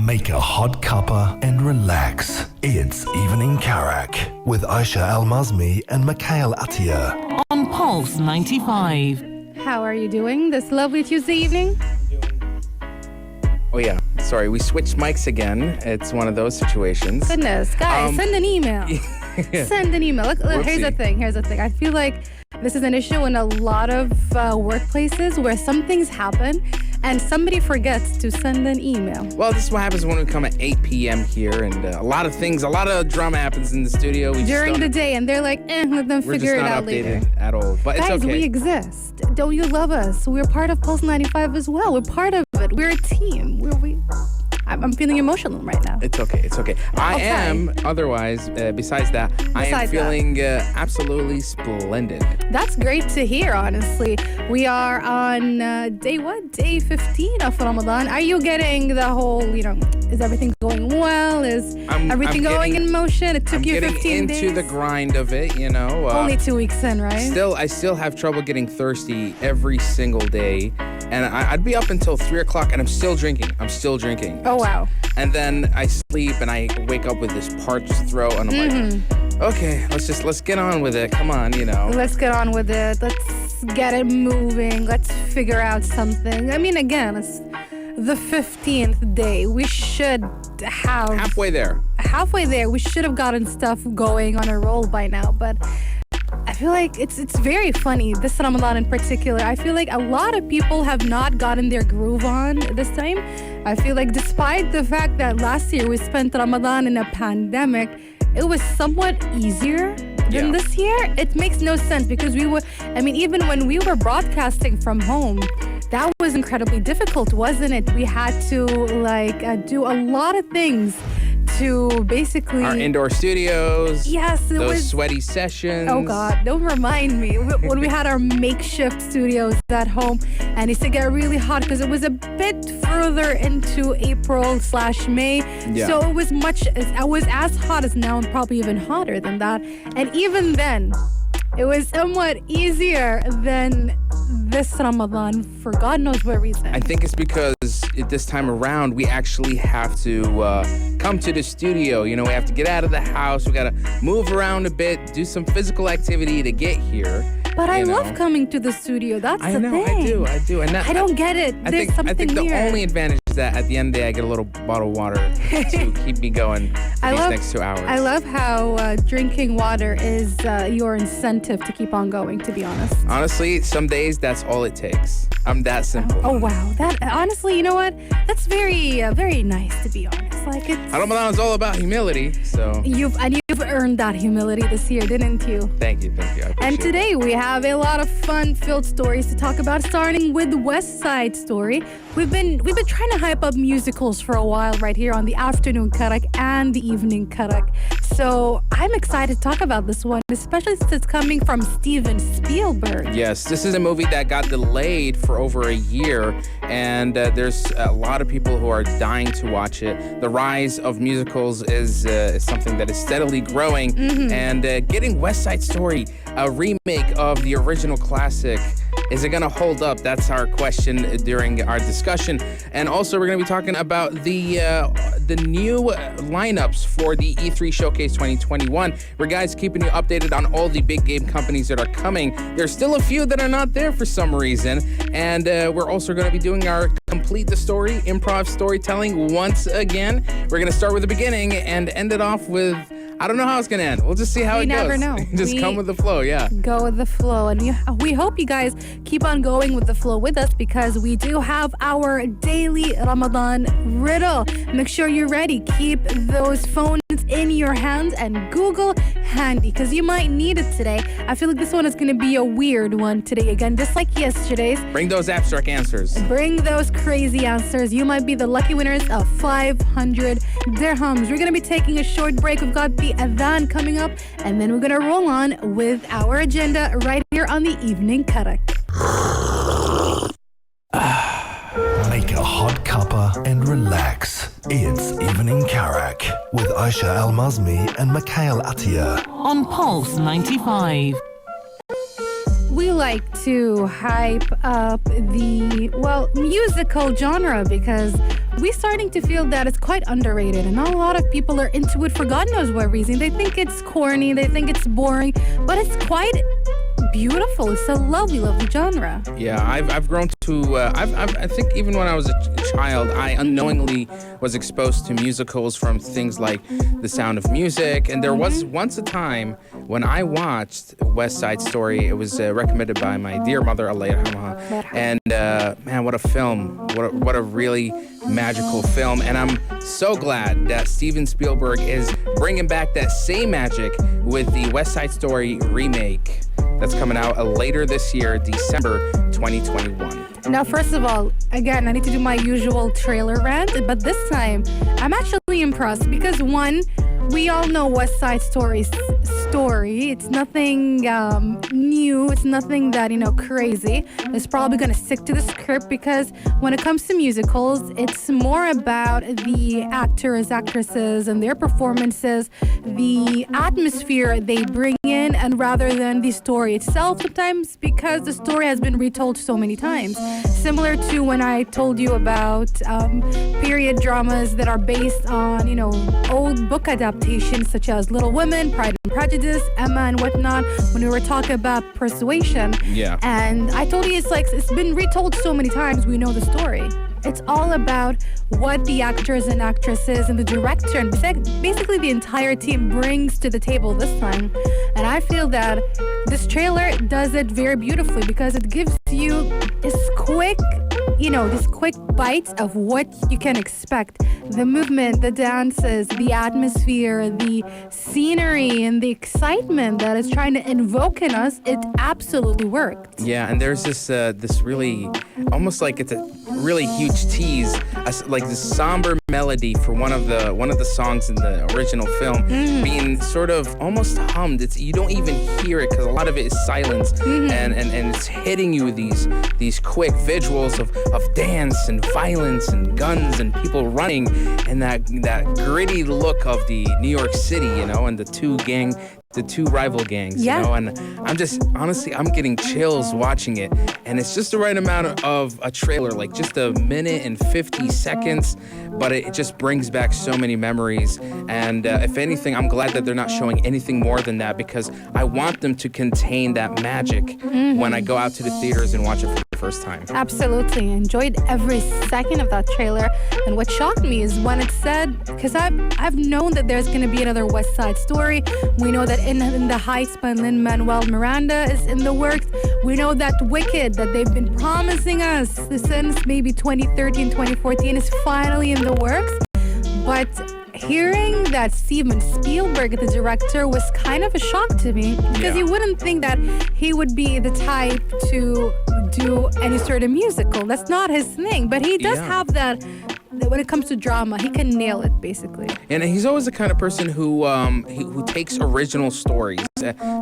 Make a hot cuppa and relax. It's Evening Karak with Aisha Al-Mazmi and Mikhail Atiyah. On Pulse 95. How are you doing this lovely Tuesday evening? Oh yeah, sorry, we switched mics again. It's one of those situations. Goodness, guys, send an email. Send an email. Look, here's the thing. I feel like this is an issue in a lot of workplaces where some things happen and somebody forgets to send an email. Well, this is what happens when we come at 8 p.m. here, and a lot of drama happens in the studio. During the day, and they're like, let them figure it out later. We're just not updated at all, but guys, it's okay. We exist. Don't you love us? We're part of Pulse 95 as well. We're part of it. We're a team. I'm feeling emotional right now. It's okay. I am, otherwise, besides that, I am feeling absolutely splendid. That's great to hear, honestly. We are on day 15 of Ramadan. Are you getting the whole, is everything going well? Is everything going in motion? It took you 15 days? I'm getting into the grind of it, Only 2 weeks in, right? I still have trouble getting thirsty every single day. And I'd be up until 3 o'clock and I'm still drinking. Oh, wow. And then I sleep and I wake up with this parched throat and I'm like, okay, let's get on with it. Come on, Let's get on with it. Let's get it moving. Let's figure out something. I mean, again, it's the 15th day. We should have... Halfway there. We should have gotten stuff going on a roll by now, but... I feel like it's very funny, this Ramadan in particular. I feel like a lot of people have not gotten their groove on this time. I feel like despite the fact that last year we spent Ramadan in a pandemic, it was somewhat easier than this year. It makes no sense because even when we were broadcasting from home, that was incredibly difficult, wasn't it? We had to do a lot of things to basically... Our indoor studios. Yes. Those sweaty sessions. Oh, God. Don't remind me. When we had our makeshift studios at home, and it used to get really hot because it was a bit further into April/May. Yeah. So it was as hot as now and probably even hotter than that. And even then, it was somewhat easier than this Ramadan for God knows what reason. I think it's because this time around we actually have to come to the studio. We have to get out of the house. We got to move around a bit, do some physical activity to get here. But I love coming to the studio. That's the thing. I do. And I don't get it. I think the only advantage is that at the end of the day I get a little bottle of water to keep me going for these next 2 hours. I love how drinking water is your incentive to keep on going, to be honest. Honestly, some days that's all it takes. I'm that simple. Oh, wow. That honestly, you know what? That's very, very nice, to be honest. Ramadan is all about humility, so... You've earned that humility this year, didn't you? Thank you. And today we have a lot of fun-filled stories to talk about, starting with West Side Story. We've been trying to hype up musicals for a while right here on the afternoon Karak and the evening Karak. So I'm excited to talk about this one, especially since it's coming from Steven Spielberg. Yes, this is a movie that got delayed for over a year, and there's a lot of people who are dying to watch it. The rise of musicals is something that is steadily growing, and getting West Side Story, a remake of the original classic, is it going to hold up? That's our question during our discussion. And also, we're going to be talking about the new lineups for the E3 Showcase 2021. We're guys keeping you updated on all the big game companies that are coming. There's still a few that are not there for some reason. And we're also going to be doing our Complete the Story, Improv Storytelling once again. We're going to start with the beginning and end it off with... I don't know how it's going to end. We'll just see how it goes. We never know. Just come with the flow, yeah. Go with the flow. And we hope you guys keep on going with the flow with us because we do have our daily Ramadan riddle. Make sure you're ready. Keep those phones in your hands and Google handy because you might need it today. I feel like this one is going to be a weird one today again, just like yesterday's. Bring those abstract answers. Bring those crazy answers. You might be the lucky winners of 500 dirhams. We're going to be taking a short break. We've got the Adhan coming up, and then we're going to roll on with our agenda right here on the Evening Karak. Make a hot cuppa and relax. It's Evening Karak with Aisha Al-Mazmi and Mikhail Atiyah. On Pulse 95. We like to hype up the, musical genre because we're starting to feel that it's quite underrated, and not a lot of people are into it for God knows what reason. They think it's corny, they think it's boring, but it's quite beautiful. It's a lovely, lovely genre. Yeah, I've grown to. I think even when I was a child, I unknowingly was exposed to musicals from things like The Sound of Music, and there was once a time when I watched West Side Story. It was recommended by my dear mother, Allah yarhamha, and man, what a film! What a really magical film, and I'm so glad that Steven Spielberg is bringing back that same magic with the West Side Story remake that's coming out later this year, December 2021. Now, first of all, again, I need to do my usual trailer rant, but this time I'm actually impressed because one, we all know West Side Story's story. It's nothing new. It's nothing that, crazy. It's probably going to stick to the script because when it comes to musicals, it's more about the actors, actresses, and their performances, the atmosphere they bring in, and rather than the story itself sometimes because the story has been retold so many times. Similar to when I told you about period dramas that are based on, old book adaptations such as Little Women, Pride and Prejudice, Emma, and whatnot, when we were talking about Persuasion. Yeah. And I told you it's been retold so many times, we know the story. It's all about what the actors and actresses and the director and basically the entire team brings to the table this time. And I feel that this trailer does it very beautifully because it gives you this quick bites of what you can expect. The movement, the dances, the atmosphere, the scenery, and the excitement that it's trying to invoke in us, it absolutely worked. Yeah, and there's this really, almost like it's a really huge tease, like this somber melody for one of the songs in the original film being sort of almost hummed. You don't even hear it because a lot of it is silence, and it's hitting you with these quick visuals of dance and violence and guns and people running and that gritty look of the New York City, and the two rival gangs, and I'm getting chills watching it, and it's just the right amount of a trailer, like just a minute and 50 seconds, but it just brings back so many memories, and if anything, I'm glad that they're not showing anything more than that because I want them to contain that magic when I go out to the theaters and watch it for the first time. Absolutely. Enjoyed every second of that trailer, and what shocked me is when it said, because I've known that there's going to be another West Side Story. We know that in the Heights by Lin-Manuel Miranda is in the works. We know that Wicked, that they've been promising us since maybe 2013, 2014, is finally in the works. But hearing that Steven Spielberg, the director, was kind of a shock to me because you wouldn't think that he would be the type to do any sort of musical. That's not his thing, but he does have that when it comes to drama, he can nail it basically. And he's always the kind of person who takes original stories.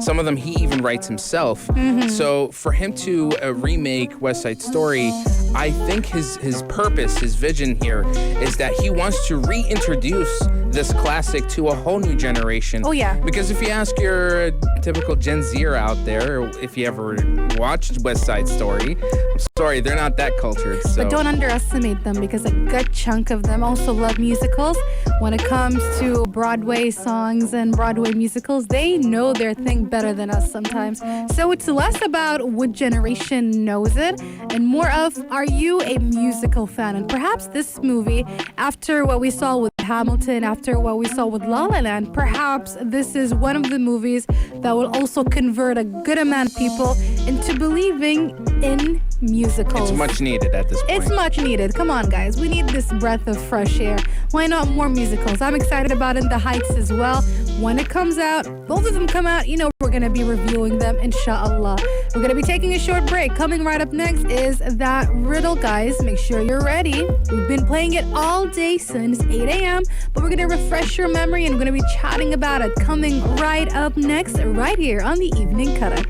Some of them he even writes himself. So for him to remake West Side Story, I think his purpose, his vision here is that he wants to reintroduce this classic to a whole new generation. Oh yeah. Because if you ask your typical Gen Zer out there, if you ever watched West Side Story, I'm sorry, they're not that cultured. So. But don't underestimate them because a good chunk of them also love musicals. When it comes to Broadway songs and Broadway musicals, they know their thing better than us sometimes. So it's less about what generation knows it and more of, are you a musical fan? And perhaps this movie, after what we saw with Hamilton, after what we saw with La La Land, perhaps this is one of the movies that will also convert a good amount of people into believing in musicals. It's much needed at this point. It's much needed. Come on, guys. We need this breath of fresh air. Why not more musicals? I'm excited about In the Heights as well. When it comes out, both of them come out, we're going to be reviewing them, inshallah. We're going to be taking a short break. Coming right up next is that Riddle, guys. Make sure you're ready. We've been playing it all day since 8 a.m., but we're going to refresh your memory and we're going to be chatting about it. Coming right up next, right here on the Evening Karak.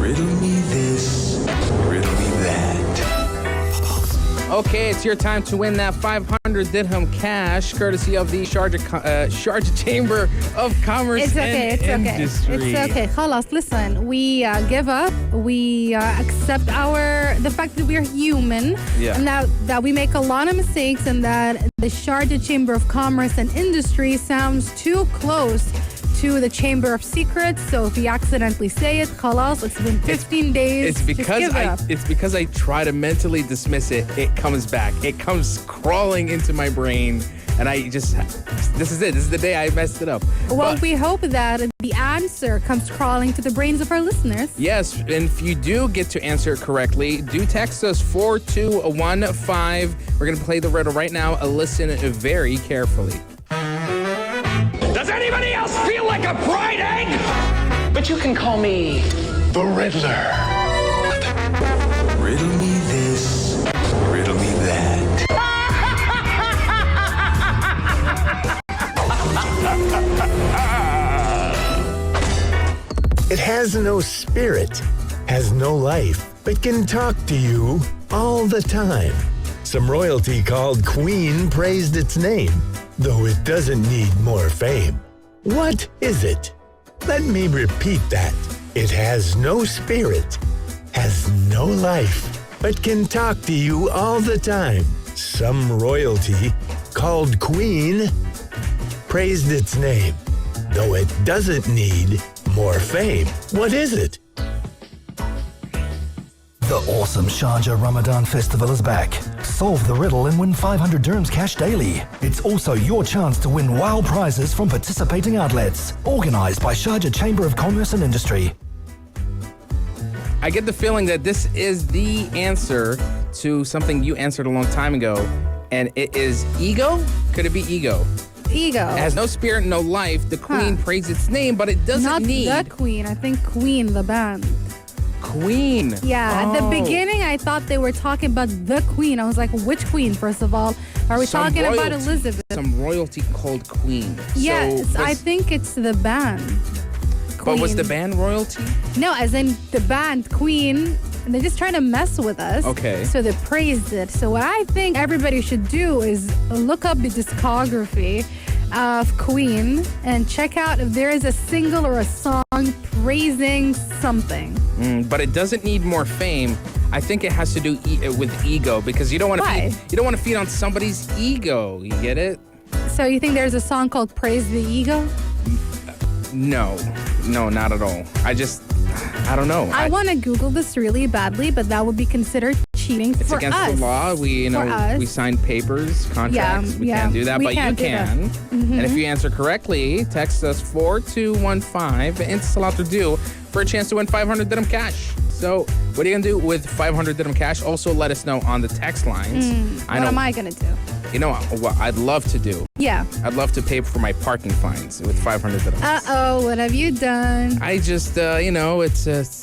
Riddle me this, riddle me that. Okay, it's your time to win that 500 dirham cash, courtesy of the Sharjah Chamber of Commerce and Industry. It's okay. Khalas, listen, we give up. We accept the fact that we're human. Yeah. And that we make a lot of mistakes and that the Sharjah Chamber of Commerce and Industry sounds too close to the Chamber of Secrets. So if you accidentally say it, khalas, it's been 15 days. It's because I try to mentally dismiss it. It comes back. It comes crawling into my brain. And this is it. This is the day I messed it up. Well, we hope that the answer comes crawling to the brains of our listeners. Yes, and if you do get to answer it correctly, do text us 4215. We're going to play the riddle right now. Listen very carefully. Does anybody else feel like a fried egg? But you can call me The Riddler. Riddle me this, riddle me that. It has no spirit, has no life, but can talk to you all the time. Some royalty called Queen praised its name, though it doesn't need more fame. What is it? Let me repeat that. It has no spirit, has no life, but can talk to you all the time. Some royalty called Queen praised its name, though it doesn't need more fame. What is it? The awesome Sharjah Ramadan Festival is back. Solve the riddle and win 500 dirhams cash daily. It's also your chance to win wild prizes from participating outlets. Organized by Sharjah Chamber of Commerce and Industry. I get the feeling that this is the answer to something you answered a long time ago. And it is ego? Could it be ego? Ego. It has no spirit, no life. The Queen praised its name, but it doesn't need... Not the Queen. I think Queen, the band. Queen. Yeah, at the beginning, I thought they were talking about the Queen. I was like, which Queen, first of all? Are we talking about Elizabeth? Some royalty called Queen. Yes, I think it's the band. Queen. But was the band royalty? No, as in the band, Queen. They're just trying to mess with us. Okay. So they praised it. So what I think everybody should do is look up the discography of Queen and check out if there is a single or a song praising something. But it doesn't need more fame. I think it has to do with ego, because you don't want to feed on somebody's ego. You get it? So you think there's a song called Praise the Ego? No, not at all. I don't know. I want to Google this really badly, but that would be considered cheating for us. It's against the law. We signed papers, contracts. We can't do that, but you can. And if you answer correctly, text us 4215. It's a lot to do for a chance to win 500 dirham cash. So what are you going to do with 500 dirham cash? Also, let us know on the text lines. What am I going to do? You know what I'd love to do? Yeah. I'd love to pay for my parking fines with 500 dirhams. Uh-oh, what have you done? I just, it's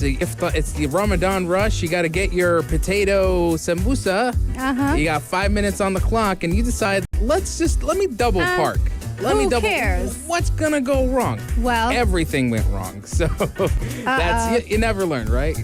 the Ramadan rush. You got to get your potato sambusa. Uh-huh. You got 5 minutes on the clock, and you decide, let me double park. Who cares? What's going to go wrong? Well, everything went wrong. So that's, you never learn, right?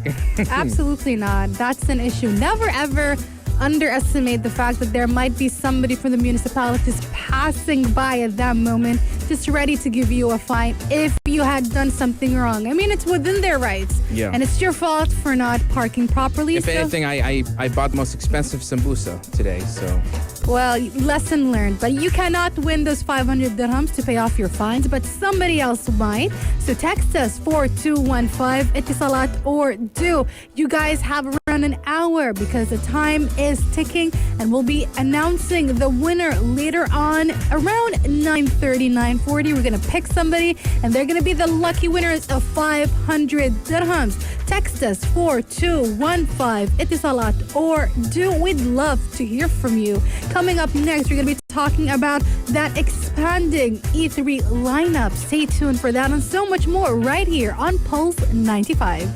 Absolutely not. That's an issue. Never, ever underestimate the fact that there might be somebody from the municipalities passing by at that moment, just ready to give you a fine if you had done something wrong. I mean, it's within their rights. Yeah. And it's your fault for not parking properly. If anything, I bought the most expensive sambusa today, so... Well, lesson learned. But you cannot win those 500 dirhams to pay off your fines, but somebody else might. So text us 4215 Etisalat or do. You guys have around an hour because the time is ticking, and we'll be announcing the winner later on around 9:30, 9:40. We're going to pick somebody, and they're going to be the lucky winners of 500 dirhams. Text us 4215 Etisalat or do. We'd love to hear from you. Coming up next, we're going to be talking about that expanding E3 lineup. Stay tuned for that and so much more right here on Pulse 95.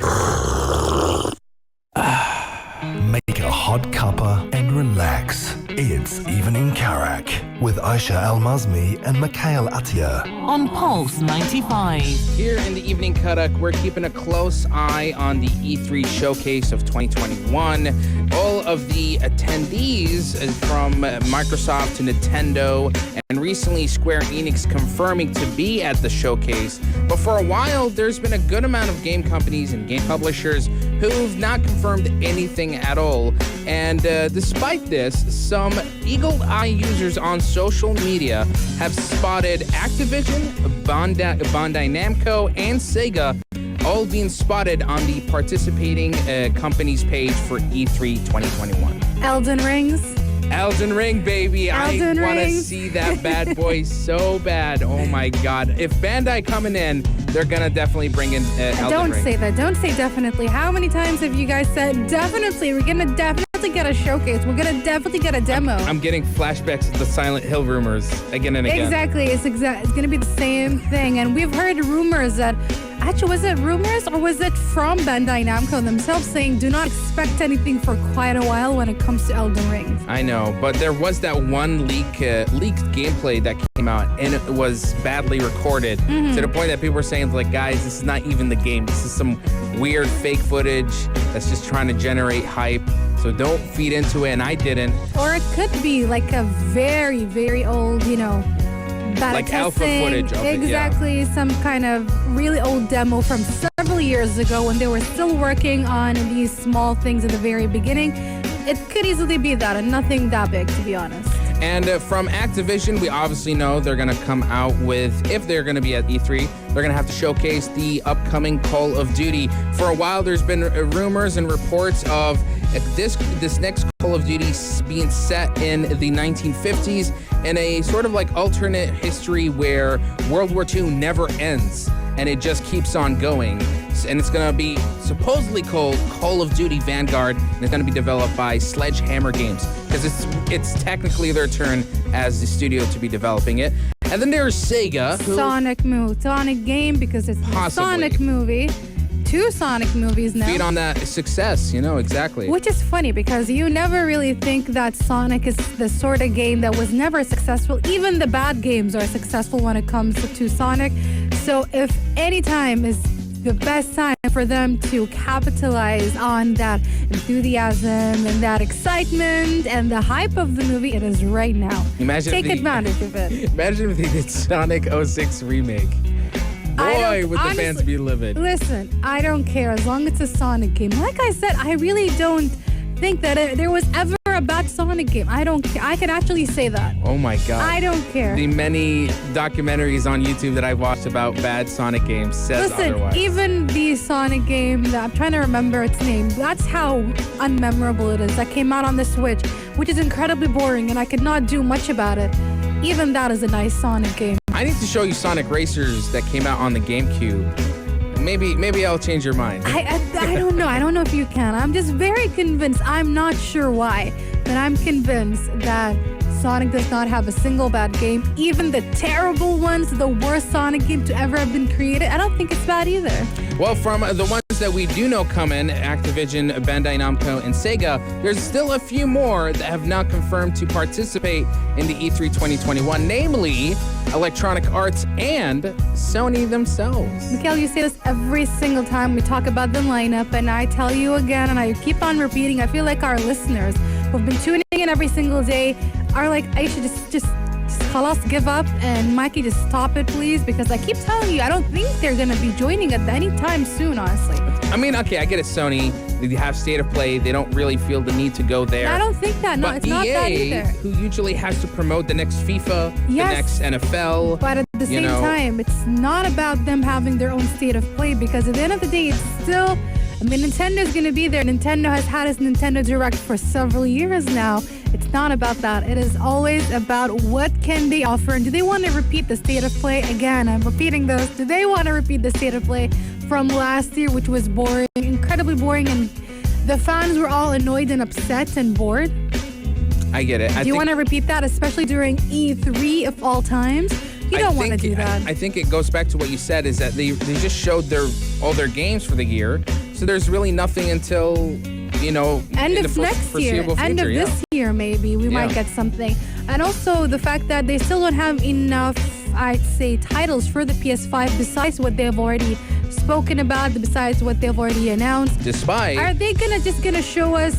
Make a hot cuppa and relax. It's Evening Karak with Aisha Al-Mazmi and Mikhail Atiyah. On Pulse 95. Here in the Evening Karak, we're keeping a close eye on the E3 showcase of 2021. All of the attendees from Microsoft to Nintendo, and recently Square Enix confirming to be at the showcase. But for a while, there's been a good amount of game companies and game publishers who've not confirmed anything at all. And despite this, some eagle-eye users on social media have spotted Activision, Bandai Namco, and Sega all being spotted on the participating companies page for E3 2021. Elden Ring, baby. I want to see that bad boy so bad. Oh my God. If Bandai coming in, they're going to definitely bring in Elden Ring. Don't say that. Don't say definitely. How many times have you guys said definitely? We're going to definitely get a showcase. We're going to definitely get a demo. I'm getting flashbacks of the Silent Hill rumors again and again. Exactly. It's going to be the same thing. And we've heard rumors that... Actually, was it rumors or was it from Bandai Namco themselves saying do not expect anything for quite a while when it comes to Elden Ring? I know, but there was that one leaked gameplay that came out, and it was badly recorded to the point that people were saying, like, guys, this is not even the game. This is some weird fake footage that's just trying to generate hype. So don't feed into it, and I didn't. Or it could be like a very, very old, beta like testing. Alpha footage of exactly, some kind of really old demo from several years ago when they were still working on these small things at the very beginning. It could easily be that, and nothing that big, to be honest. And from Activision, we obviously know they're going to come out with, if they're going to be at E3, they're going to have to showcase the upcoming Call of Duty. For a while, there's been rumors and reports of this next Call of Duty being set in the 1950s in a sort of like alternate history where World War II never ends and it just keeps on going. And it's going to be supposedly called Call of Duty Vanguard, and it's going to be developed by Sledgehammer Games because it's technically their turn as the studio to be developing it. And then there's Sega. Sonic game because it's a Sonic movie. 2 Sonic movies now. Feed on that success, exactly. Which is funny because you never really think that Sonic is the sort of game that was never successful. Even the bad games are successful when it comes to Sonic. So if any time is the best time for them to capitalize on that enthusiasm and that excitement and the hype of the movie, it is right now. Take advantage of it. Imagine if they did Sonic 06 remake. Boy, would the fans be livid. Listen, I don't care as long as it's a Sonic game. Like I said, I really don't think that there was ever a bad Sonic game. I don't care. I can actually say that. Oh my God. I don't care. The many documentaries on YouTube that I've watched about bad Sonic games says otherwise. Even the Sonic game, I'm trying to remember its name. That's how unmemorable it is. That came out on the Switch, which is incredibly boring, and I could not do much about it. Even that is a nice Sonic game. I need to show you Sonic Racers that came out on the GameCube. Maybe I'll change your mind. I don't know. I don't know if you can. I'm just very convinced. I'm not sure why, but I'm convinced that Sonic does not have a single bad game. Even the terrible ones, the worst Sonic game to ever have been created, I don't think it's bad either. Well, from the ones that we do know coming, Activision, Bandai Namco, and Sega, there's still a few more that have not confirmed to participate in the E3 2021, namely Electronic Arts and Sony themselves. Mikhail, you say this every single time we talk about the lineup, and I tell you again, and I keep on repeating, I feel like our listeners who've been tuning in every single day are like, I should just khalas, give up, and Mikey, just stop it, please, because I keep telling you, I don't think they're going to be joining at any time soon, honestly. I mean, okay, I get it, Sony. They have state of play. They don't really feel the need to go there. I don't think that. No, but it's EA, not that either. Who usually has to promote the next FIFA, the next NFL. But at the same time, it's not about them having their own state of play, because at the end of the day, it's still... I mean, Nintendo's going to be there. Nintendo has had its Nintendo Direct for several years now. It's not about that. It is always about what can they offer, and do they want to repeat the state of play? Again, I'm repeating this. Do they want to repeat the state of play from last year, which was boring, incredibly boring, and the fans were all annoyed and upset and bored? I get it. Do you want to repeat that, especially during E3 of all times? You don't want to do that. I think it goes back to what you said, is that they just showed all their games for the year. So there's really nothing until End in of the next year, foreseeable end of future, this year, maybe we might get something. And also the fact that they still don't have enough, I'd say, titles for the PS5 besides what they've already spoken about, besides what they've already announced. Are they just gonna show us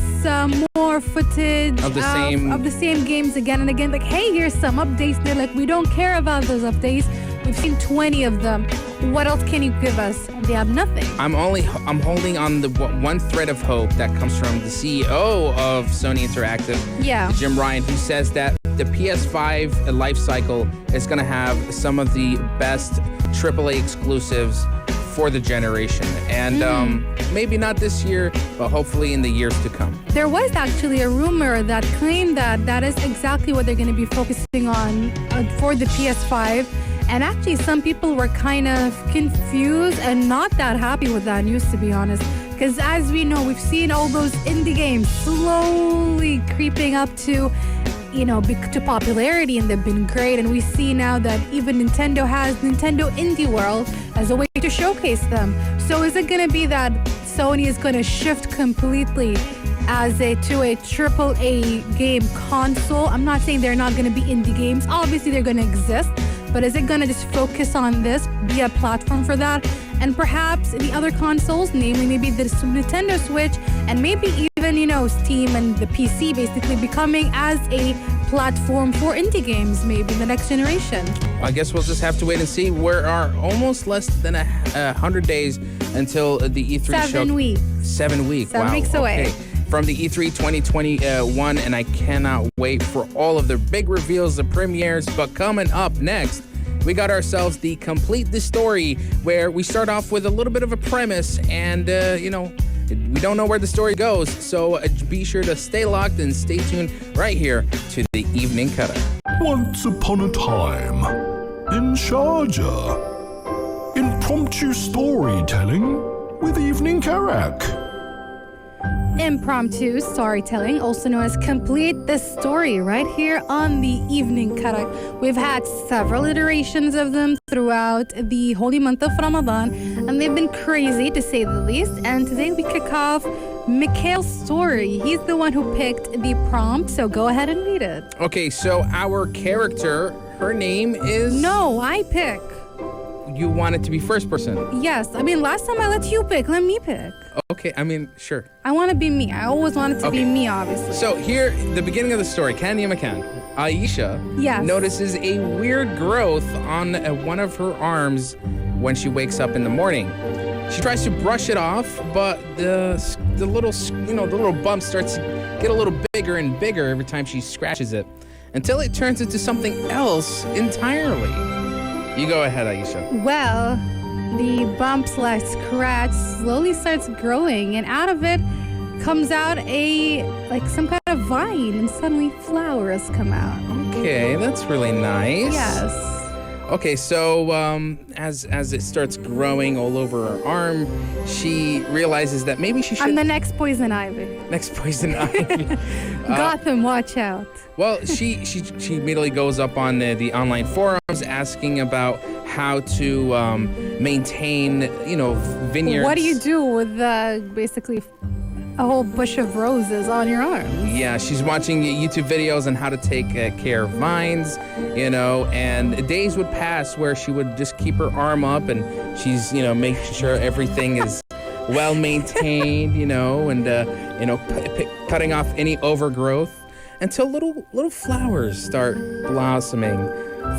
more footage of the same games again and again? Like, hey, here's some updates. They're like, we don't care about those updates. We've seen 20 of them. What else can you give us? They have nothing. I'm holding on the one thread of hope that comes from the CEO of Sony Interactive, Jim Ryan, who says that the PS5 life cycle is going to have some of the best AAA exclusives for the generation. And maybe not this year, but hopefully in the years to come. There was actually a rumor that claimed that is exactly what they're going to be focusing on for the PS5. And actually, some people were kind of confused and not that happy with that news, to be honest. Because as we know, we've seen all those indie games slowly creeping up to popularity, and they've been great. And we see now that even Nintendo has Nintendo Indie World as a way to showcase them. So is it going to be that Sony is going to shift completely to a AAA game console? I'm not saying they're not going to be indie games. Obviously, they're going to exist. But is it going to just focus on this, be a platform for that? And perhaps the other consoles, namely maybe the Nintendo Switch, and maybe even, Steam and the PC basically becoming as a platform for indie games, maybe in the next generation. I guess we'll just have to wait and see. We are almost less than 100 days until the E3 show. 7 weeks. 7 weeks. 7 weeks away. Okay. From the E3 2021, and I cannot wait for all of the big reveals, the premieres. But coming up next, we got ourselves the Complete the Story, where we start off with a little bit of a premise, and we don't know where the story goes. So be sure to stay locked and stay tuned right here to the Evening Cutter. Once upon a time, in Sharjah, impromptu storytelling with Evening Karak. Impromptu storytelling, also known as Complete the Story, right here on the Evening Karak. We've had several iterations of them throughout the holy month of Ramadan, and they've been crazy to say the least. And today we kick off Mikhail's story. He's the one who picked the prompt, so go ahead and read it. Okay, so our character, her name is... No, I pick. You want it to be first person? Yes. I mean, last time I let you pick. Let me pick. Okay, sure. I want to be me. I always want it to be me, obviously. So here, the beginning of the story, Candy McCann, Aisha notices a weird growth on one of her arms when she wakes up in the morning. She tries to brush it off, but the little bump starts to get a little bigger and bigger every time she scratches it, until it turns into something else entirely. You go ahead, Aisha. Well, the bump/scratch slowly starts growing, and out of it comes out some kind of vine, and suddenly flowers come out. Okay, that's really nice. Yes. Okay, so as it starts growing all over her arm, she realizes that maybe she should... I'm the next Poison Ivy. Next Poison Ivy. Gotham, watch out. Well, she immediately goes up on the online forums asking about how to maintain, vineyards. What do you do with basically a whole bush of roses on your arm? Yeah, she's watching YouTube videos on how to take care of vines, and days would pass where she would just keep her arm up, and she's, making sure everything is well maintained, and cutting off any overgrowth, until little flowers start blossoming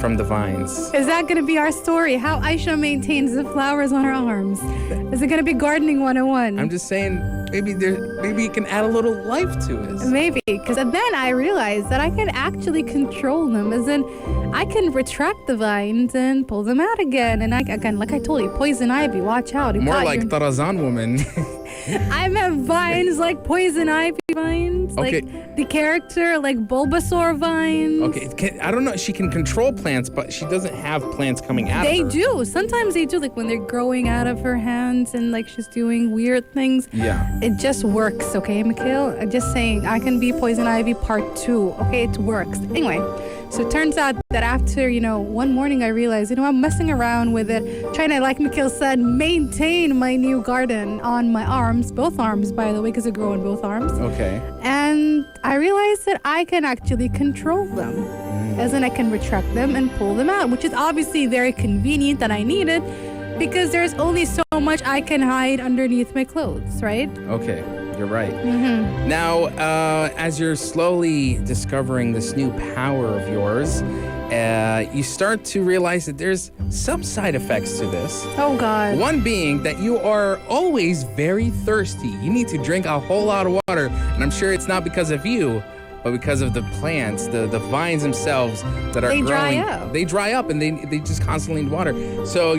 from the vines. Is that going to be our story? How Aisha maintains the flowers on her arms? Is it going to be gardening 101? I'm just saying, maybe you can add a little life to it. Maybe, because then I realized that I can actually control them. As in, I can retract the vines and pull them out again. And again, like I told you, Poison Ivy, watch out. More like Tarazan woman. I meant vines like Poison Ivy vines. Okay. Like the character, like Bulbasaur vines. Okay, I don't know. She can control plants, but she doesn't have plants coming out of her. They do. Sometimes they do, like when they're growing out of her hands and like she's doing weird things. Yeah. it just works, okay, Mikhail? I'm just saying, I Can Be Poison Ivy Part 2, okay? It works. Anyway, so it turns out that after, one morning I realized, I'm messing around with it, trying to, like Mikhail said, maintain my new garden on my arms, both arms, by the way, because I grow on both arms. Okay. And I realized that I can actually control them. As in, I can retract them and pull them out, which is obviously very convenient that I need it, because there's only so much I can hide underneath my clothes, right? Okay, you're right. Now, as you're slowly discovering this new power of yours, you start to realize that there's some side effects to this. Oh, God. One being that you are always very thirsty. You need to drink a whole lot of water, and I'm sure it's not because of you, but because of the plants, the vines themselves that are growing. They dry up and they just constantly need water. So,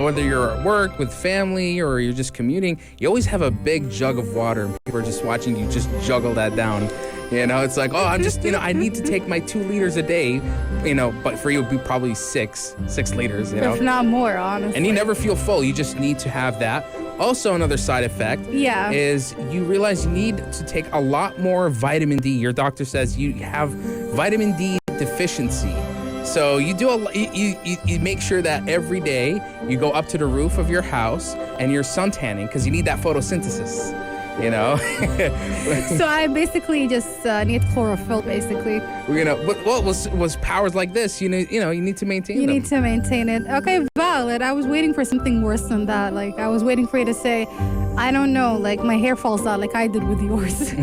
whether you're at work with family or you're just commuting, you always have a big jug of water and people are just watching you just juggle that down. It's like, oh, I'm just, I need to take my 2 liters a day, but for you it would be probably 6 liters, If not more, honestly. And you never feel full. You just need to have that. Also, another side effect is you realize you need to take a lot more vitamin D. Your doctor says you have vitamin D deficiency. So you do you make sure that every day you go up to the roof of your house and you're suntanning because you need that photosynthesis. So I basically just need chlorophyll, basically. Was powers like this, you need to maintain them. You need to maintain it. Okay, valid. I was waiting for something worse than that. Like, I was waiting for you to say, I don't know, like my hair falls out like I did with yours.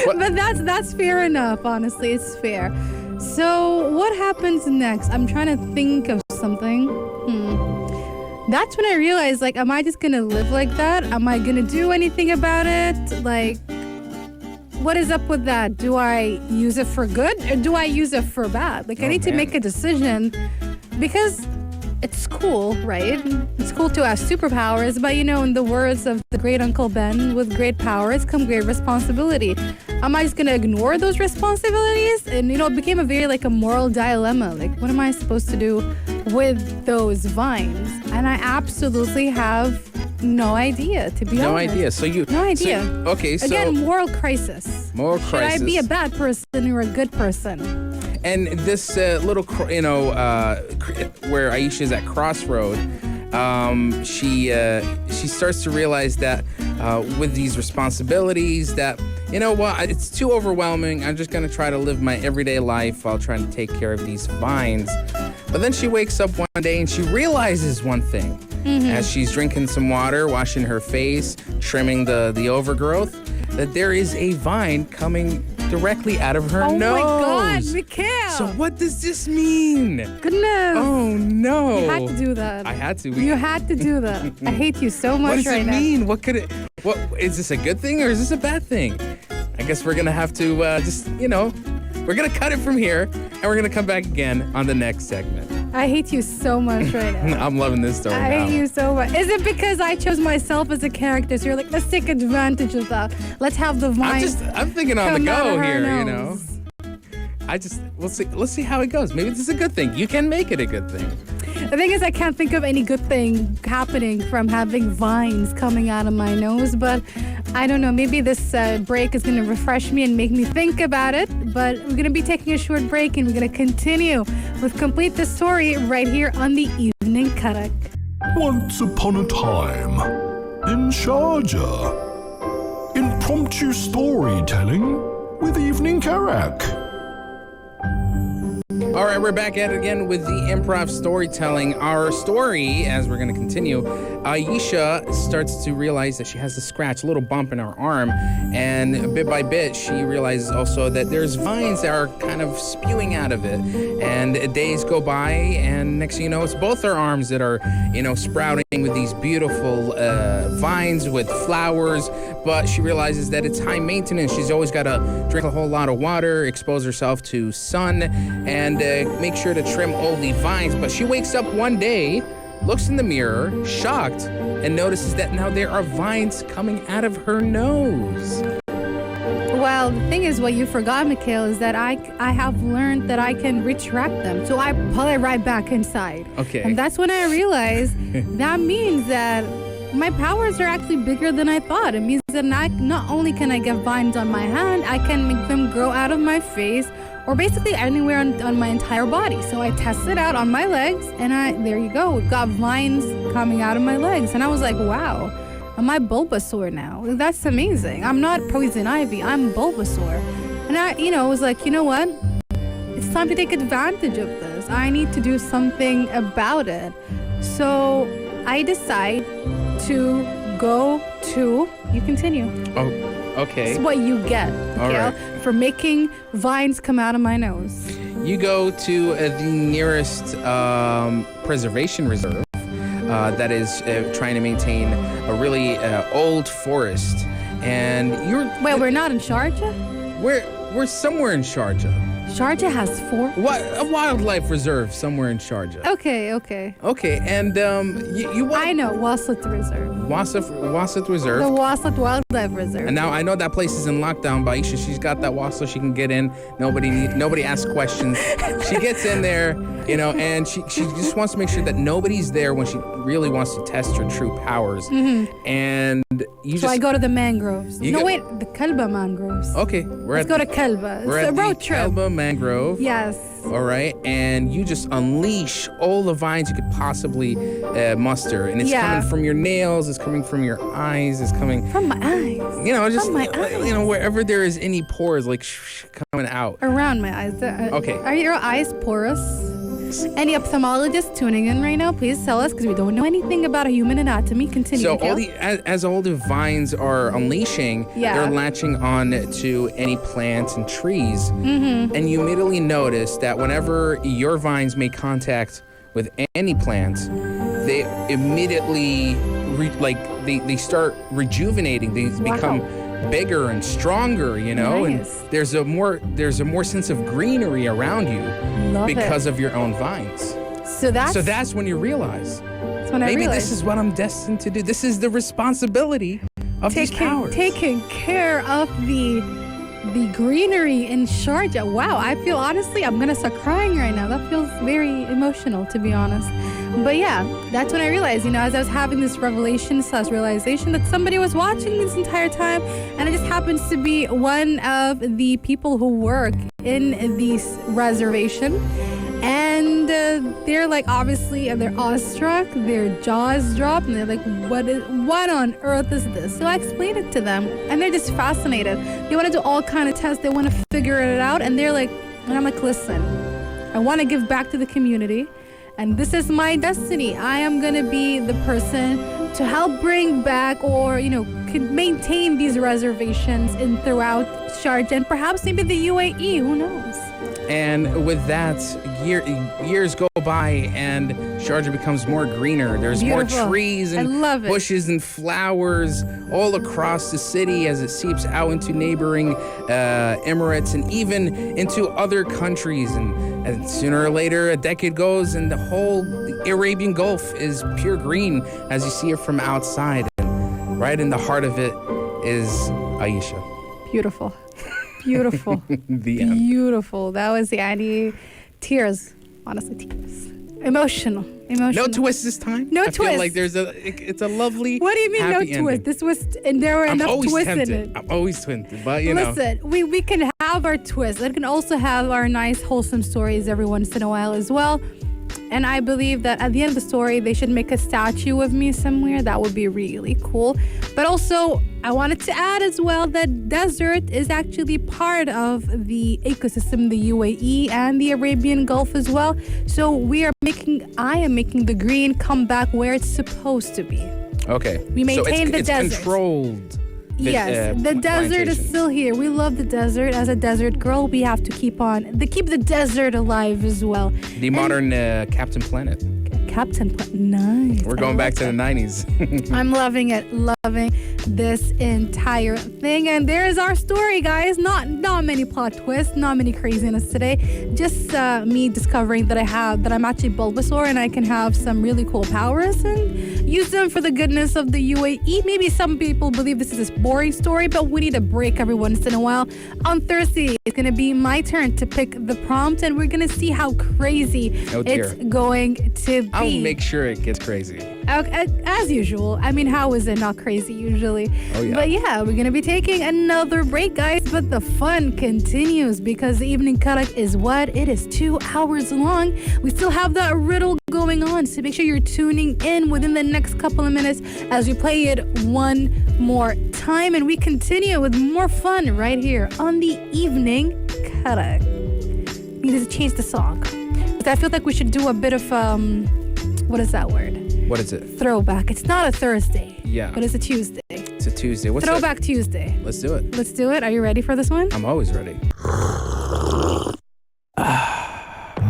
But that's fair enough, honestly. It's fair. So what happens next? I'm trying to think of something. That's when I realized, like, am I just gonna live like that? Am I gonna do anything about it? Like, what is up with that? Do I use it for good or do I use it for bad? Like, I need to make a decision because it's cool, right? It's cool to have superpowers, but in the words of the great Uncle Ben, with great powers come great responsibility. Am I just gonna ignore those responsibilities? And it became a moral dilemma. Like, what am I supposed to do with those vines? And I absolutely have no idea, to be honest. No idea. No idea. Again, moral crisis. Moral crisis. Should I be a bad person or a good person? And this little, where Aisha is at crossroad, she starts to realize that with these responsibilities that, it's too overwhelming. I'm just going to try to live my everyday life while trying to take care of these vines. But then she wakes up one day and she realizes one thing. As she's drinking some water, washing her face, trimming the overgrowth, that there is a vine coming directly out of her nose. Oh my God, Mikhail! So what does this mean? Goodness. Oh no. You had to do that. I had to. You had to do that. I hate you so much right now. What does it mean? What is this a good thing or is this a bad thing? I guess we're gonna have to we're gonna cut it from here and we're gonna come back again on the next segment. I hate you so much right now. I'm loving this story. I hate you so much. Is it because I chose myself as a character? So you're like, let's take advantage of that. Let's have the vine. I'm thinking on the go here, Let's see how it goes. Maybe this is a good thing. You can make it a good thing. The thing is, I can't think of any good thing happening from having vines coming out of my nose, but I don't know. Maybe this break is going to refresh me and make me think about it. But we're going to be taking a short break and we're going to continue with Complete the Story right here on the Evening Karak. Once upon a time, in Sharjah, impromptu storytelling with Evening Karak. All right, we're back at it again with the Improv Storytelling. Our story, as we're going to continue, Aisha starts to realize that she has a scratch, a little bump in her arm, and bit by bit, she realizes also that there's vines that are kind of spewing out of it, and days go by, and next thing you know, it's both her arms that are, sprouting with these beautiful vines with flowers, but she realizes that it's high maintenance. She's always got to drink a whole lot of water, expose herself to sun, and make sure to trim all the vines. But she wakes up one day, looks in the mirror, shocked, and notices that now there are vines coming out of her nose. Well, the thing is, what you forgot, Mikhail, is that I have learned that I can retract them. So I pull it right back inside. Okay. And that's when I realized that means that my powers are actually bigger than I thought. It means that not only can I get vines on my hand, I can make them grow out of my face or basically anywhere on my entire body. So I tested out on my legs, and there you go. We've got vines coming out of my legs. And I was like, wow, am I Bulbasaur now? That's amazing. I'm not Poison Ivy, I'm Bulbasaur. And I was like, you know what? It's time to take advantage of this. I need to do something about it. So I decide to go to... You continue. Oh, okay. This is what you get, All Gail, right. for making vines come out of my nose. You go to the nearest preservation reserve that is trying to maintain a really old forest. And Wait, we're not in Sharjah? We're somewhere in Sharjah. Sharjah has 4? What a wildlife reserve somewhere in Sharjah. Okay. Okay, and you want I know, Wasat Reserve. Wasat Reserve. The Wasat Wildlife Reserve. And now I know that place is in lockdown, but Aisha, she's got that Wasat, she can get in. Nobody asks questions. She gets in there, and she just wants to make sure that nobody's there when she really wants to test her true powers. Mm-hmm. And So I go to the mangroves. You No, go- wait, the Kalba mangroves. Okay, Let's go to Kalba. We're It's a at road the trip. Elba Mangrove. Yes. All right, and you just unleash all the vines you could possibly muster, and it's Yeah. coming from your nails, it's coming from your eyes, it's coming, From my eyes. just From my eyes. wherever there is any pores, like coming out. Around my eyes. Okay. Are your eyes porous? Any ophthalmologists tuning in right now, please tell us, because we don't know anything about a human anatomy. Continue. So Gail. as all the vines are unleashing, Yeah. they're latching on to any plants and trees, Mm-hmm. and you immediately notice that whenever your vines make contact with any plant, they immediately they start rejuvenating. They become bigger and stronger, Nice. and there's a more sense of greenery around you Love because it. of your own vines. So that's when you realize when I maybe realized. this is what I'm destined to do. This is the responsibility of these powers. Taking care of the greenery in Sharjah. Wow, I feel honestly I'm gonna start crying right now. That feels very emotional, to be honest. But yeah, that's when I realized, as I was having this realization that somebody was watching this entire time, and it just happens to be one of the people who work in this reservation. And they're like, obviously, and they're awestruck, their jaws drop, and they're like, what on earth is this? So I explained it to them, and they're just fascinated. They want to do all kind of tests, they want to figure it out, and they're like, and I'm like, listen, I want to give back to the community, and this is my destiny. I am going to be the person to help bring back or, could maintain these reservations throughout Sharjah and perhaps maybe the UAE, who knows? And with that, years go by and Sharjah becomes more greener. There's Beautiful. more trees I and love it. bushes and flowers all across the city as it seeps out into neighboring emirates and even into other countries. And sooner or later, a decade goes and the whole Arabian Gulf is pure green as you see it from outside. And right in the heart of it is Aisha. Beautiful. Beautiful. The end. Beautiful. That was the Annie. Tears. Honestly, tears. Emotional. No twist this time? No I feel twist. like it's a lovely, What do you mean no happy twist? ending. This was, and there were I'm enough always twists tempted. in it. I'm always tempted, but Listen, we can have our twists. We can also have our nice, wholesome stories every once in a while as well. And I believe that at the end of the story, they should make a statue of me somewhere. That would be really cool. But also, I wanted to add as well that desert is actually part of the ecosystem, the UAE and the Arabian Gulf as well. So I am making the green come back where it's supposed to be. Okay. We maintain the it's desert. Controlled. Yes, the desert is plantations. still here. We love the desert. As a desert girl, we have to keep the desert alive as well. The modern Captain Planet. Captain nice. We're going back to the 90s. I'm loving it, loving this entire thing. And there is our story, guys. Not many plot twists, not many craziness today. Just me discovering that I'm actually Bulbasaur and I can have some really cool powers and use them for the goodness of the UAE. Maybe some people believe this is a boring story, but we need a break every once in a while. On Thursday, it's going to be my turn to pick the prompt, and we're going to see how crazy Oh, dear. it's going to be. I'll make sure it gets crazy. As usual. I mean, how is it not crazy usually? Oh, yeah. But yeah, we're going to be taking another break, guys. But the fun continues because the evening karak is what? It is 2 hours long. We still have that riddle going on. So make sure you're tuning in within the next couple of minutes as we play it one more time. And we continue with more fun right here on the evening karak. We need to change the song. But I feel like we should do a bit of, what is that word? What is it? Throwback. It's not a Thursday. Yeah. But it's a Tuesday. It's a Tuesday. What's Throwback Tuesday. Let's do it. Let's do it. Are you ready for this one? I'm always ready.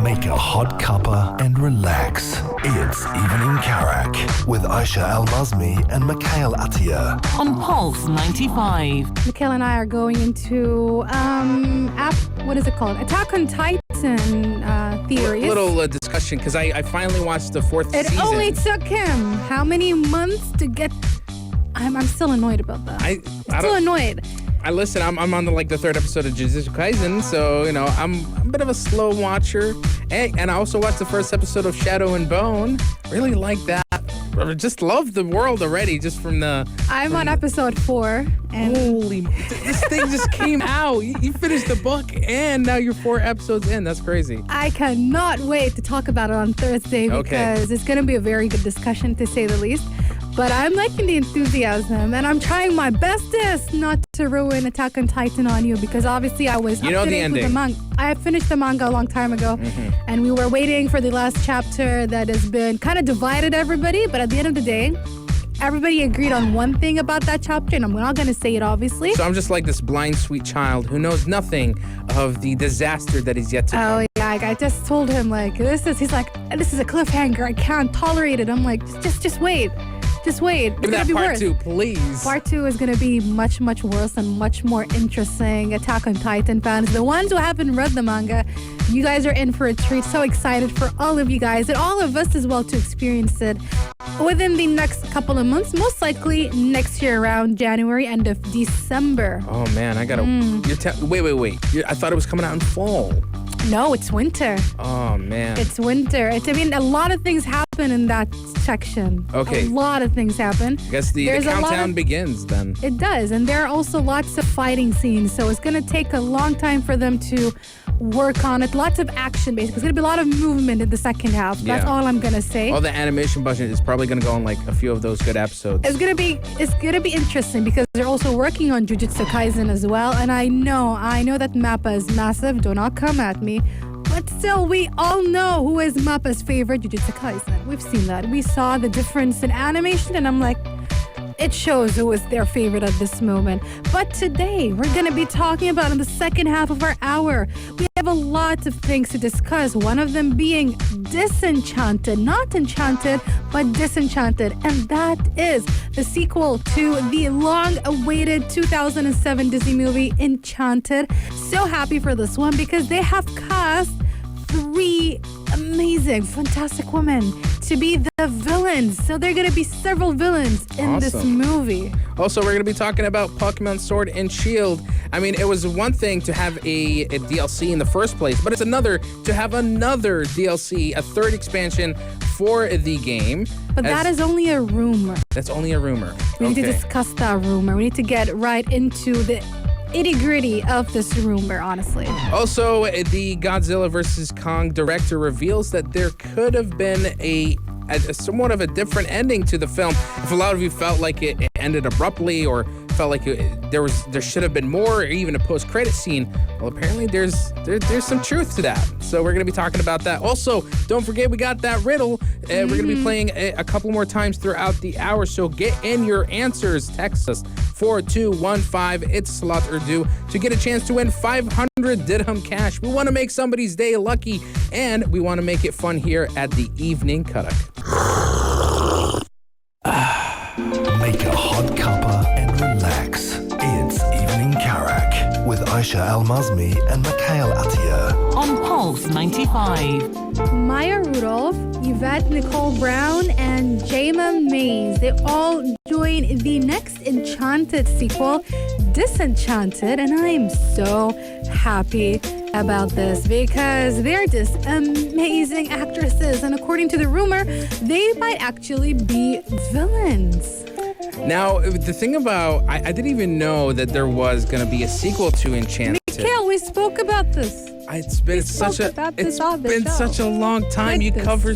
Make a hot cuppa and relax. It's Evening Karak with Aisha Al-Mazmi and Mikhail Atiyah. On Pulse 95. Mikhail and I are going into, what is it called? Attack on Titan theories. Little discussion because I finally watched the 4th It season. only took him how many months to get... I'm still annoyed about that. I Still don't. annoyed. Listen. I'm on the 3rd episode of Jujutsu Kaisen, so I'm a bit of a slow watcher, and I also watched the 1st episode of Shadow and Bone. Really like that. I just love the world already, just from the. I'm on episode 4, and Holy, this thing just came out. You finished the book, and now you're 4 episodes in. That's crazy. I cannot wait to talk about it on Thursday because it's going to be a very good discussion, to say the least. But I'm liking the enthusiasm, and I'm trying my bestest not to ruin Attack on Titan on you because obviously I was You know up to the date with the ending. manga. I finished the manga a long time ago, and we were waiting for the last chapter that has been kind of divided everybody. But at the end of the day, everybody agreed on one thing about that chapter, and I'm not going to say it, obviously. So I'm just like this blind, sweet child who knows nothing of the disaster that is yet to come. Oh yeah, like, I just told him he's like, this is a cliffhanger. I can't tolerate it. I'm like, just wait. Just wait. It's Give gonna that be part worse. 2, please. Part 2 is going to be much, much worse and much more interesting. Attack on Titan fans, the ones who haven't read the manga, you guys are in for a treat. So excited for all of you guys and all of us as well to experience it within the next couple of months, most likely next year around January, end of December. Oh man, I gotta. Wait. I thought it was coming out in fall. No, it's winter. Oh man. It's winter. I mean, a lot of things happen in that section. Okay. A lot of things happen. I guess the There's a lot countdown of- begins then. It does, and there are also lots of fighting scenes, so it's going to take a long time for them to work on it. Lots of action, basically. It's going to be a lot of movement in the second half. That's Yeah. all I'm going to say. All the animation budget is probably gonna go on like a few of those good episodes. It's gonna be interesting because they're also working on Jujutsu Kaisen as well, and I know that Mappa is massive. Do not come at me. But still, we all know who is Mappa's favorite Jujutsu Kaisen. We've seen that. We saw the difference in animation, and I'm like, it shows who is their favorite at this moment. But today, we're going to be talking about in the second half of our hour. We have a lot of things to discuss, one of them being Disenchanted. Not Enchanted, but Disenchanted. And that is the sequel to the long-awaited 2007 Disney movie, Enchanted. So happy for this one because they have cast 3 amazing, fantastic women to be the villains. So there are going to be several villains in this Awesome. movie. Also, we're going to be talking about Pokemon Sword and Shield. I mean, it was one thing to have a DLC in the first place, but it's another to have another DLC, a 3rd expansion for the game. But that is only a rumor. That's only a rumor. We need to Okay. discuss that rumor. We need to get right into the itty-gritty of this rumor, honestly. Also, the Godzilla vs. Kong director reveals that there could have been a somewhat of a different ending to the film. If a lot of you felt like it ended abruptly or felt like there should have been more, or even a post-credit scene, well, apparently there's some truth to that. So we're gonna be talking about that. Also, don't forget we got that riddle. We're gonna be playing a couple more times throughout the hour. So get in your answers. Text us 4215. It's Salat Urdu to get a chance to win 500 dirham cash. We want to make somebody's day lucky, and we want to make it fun here at the Evening Karak. Make a hot cuppa and relax. It's Evening Karak with Aisha Al-Mazmi and Mikhail Atiyah. On Pulse 95. Maya Rudolph, Yvette Nicole Brown, and Jayma Mays. They all join the next Enchanted sequel, Disenchanted, and I am so happy about this because they're just amazing actresses, and according to the rumor, they might actually be villains. Now, the thing about, I didn't even know that there was going to be a sequel to Enchanted. Mikhail, we spoke about this. It's been such a long time. You cover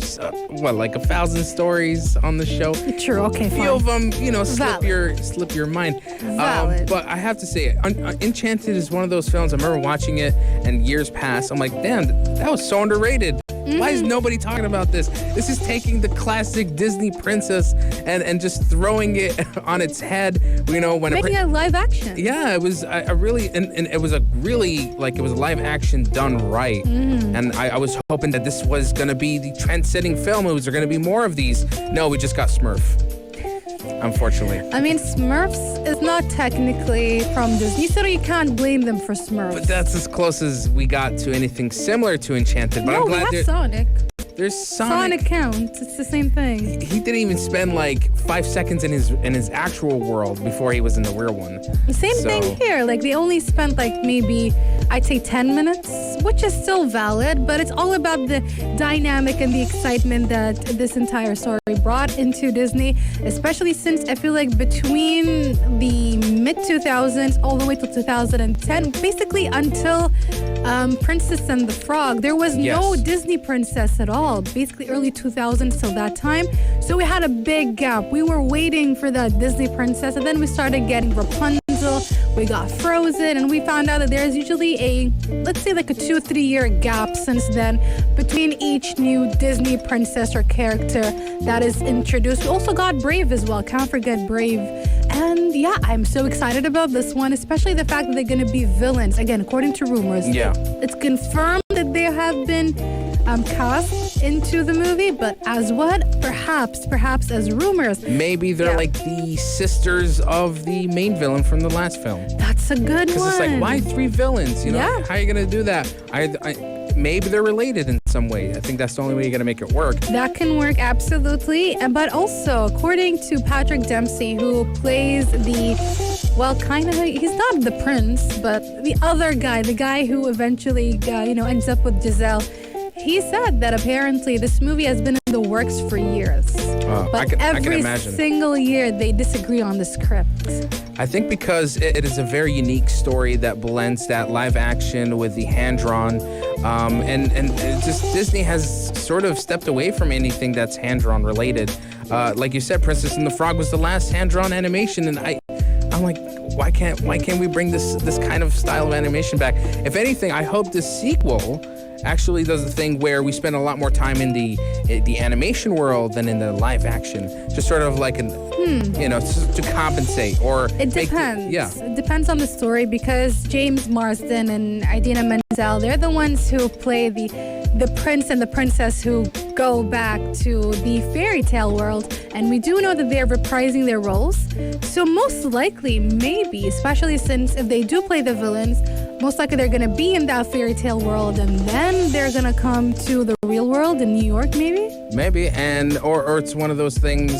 like 1,000 stories on the show. True. Okay, a few of them, slip Valid. your mind. Valid. But I have to say, Enchanted is one of those films. I remember watching it, and years passed. I'm like, damn, that was so underrated. Why is nobody talking about this? This is taking the classic Disney princess and just throwing it on its head. When making a live action. Yeah, it was a really, and it was a really, it was live action done right. And I was hoping that this was going to be the trend-setting film. Was there going to be more of these? No, we just got Smurf. Unfortunately. I mean, Smurfs is not technically from Disney, so you can't blame them for Smurfs. But that's as close as we got to anything similar to Enchanted. But no, I'm glad we have Sonic. There's Sonic counts. It's the same thing. He didn't even spend 5 seconds in his actual world before he was in the real one. Same thing here. They only spent maybe, I'd say 10 minutes, which is still valid, but it's all about the dynamic and the excitement that this entire story brought into Disney, especially since I feel like between the mid-2000s all the way till 2010, basically until Princess and the Frog, there was no Disney princess at all. Basically early 2000s till that time. So we had a big gap. We were waiting for that Disney princess, and then we started getting Rapunzel, we got Frozen, and we found out that there's usually let's say a 2-3 year gap since then between each new Disney princess or character that is introduced. We also got Brave as well. Can't forget Brave. And yeah, I'm so excited about this one, especially the fact that they're going to be villains. Again, according to rumors. Yeah. It's confirmed that they have been cast into the movie, but as what? Perhaps as rumors. Maybe they're the sisters of the main villain from the last film. That's a good one. Because it's why 3 villains? How are you going to do that? Maybe they're related in some way. I think that's the only way you're going to make it work. That can work, absolutely. But also, according to Patrick Dempsey, who plays he's not the prince, but the other guy, the guy who eventually, ends up with Giselle. He said that apparently this movie has been in the works for years. But I can every imagine. single year they disagree on the script. I think because it is a very unique story that blends that live action with the hand-drawn. And it just Disney has sort of stepped away from anything that's hand-drawn related. Like you said, Princess and the Frog was the last hand-drawn animation, and I'm like, why can't we bring this kind of style of animation back? If anything, I hope the sequel actually does the thing where we spend a lot more time in the animation world than in the live action. Just sort of to compensate or it depends. It depends on the story because James Marsden and Idina Menzel, they're the ones who play the prince and the princess who go back to the fairy tale world, and we do know that they're reprising their roles. So most likely, maybe, especially since if they do play the villains, most likely they're going to be in that fairy tale world and then they're going to come to the real world in New York, maybe? Maybe, or it's one of those things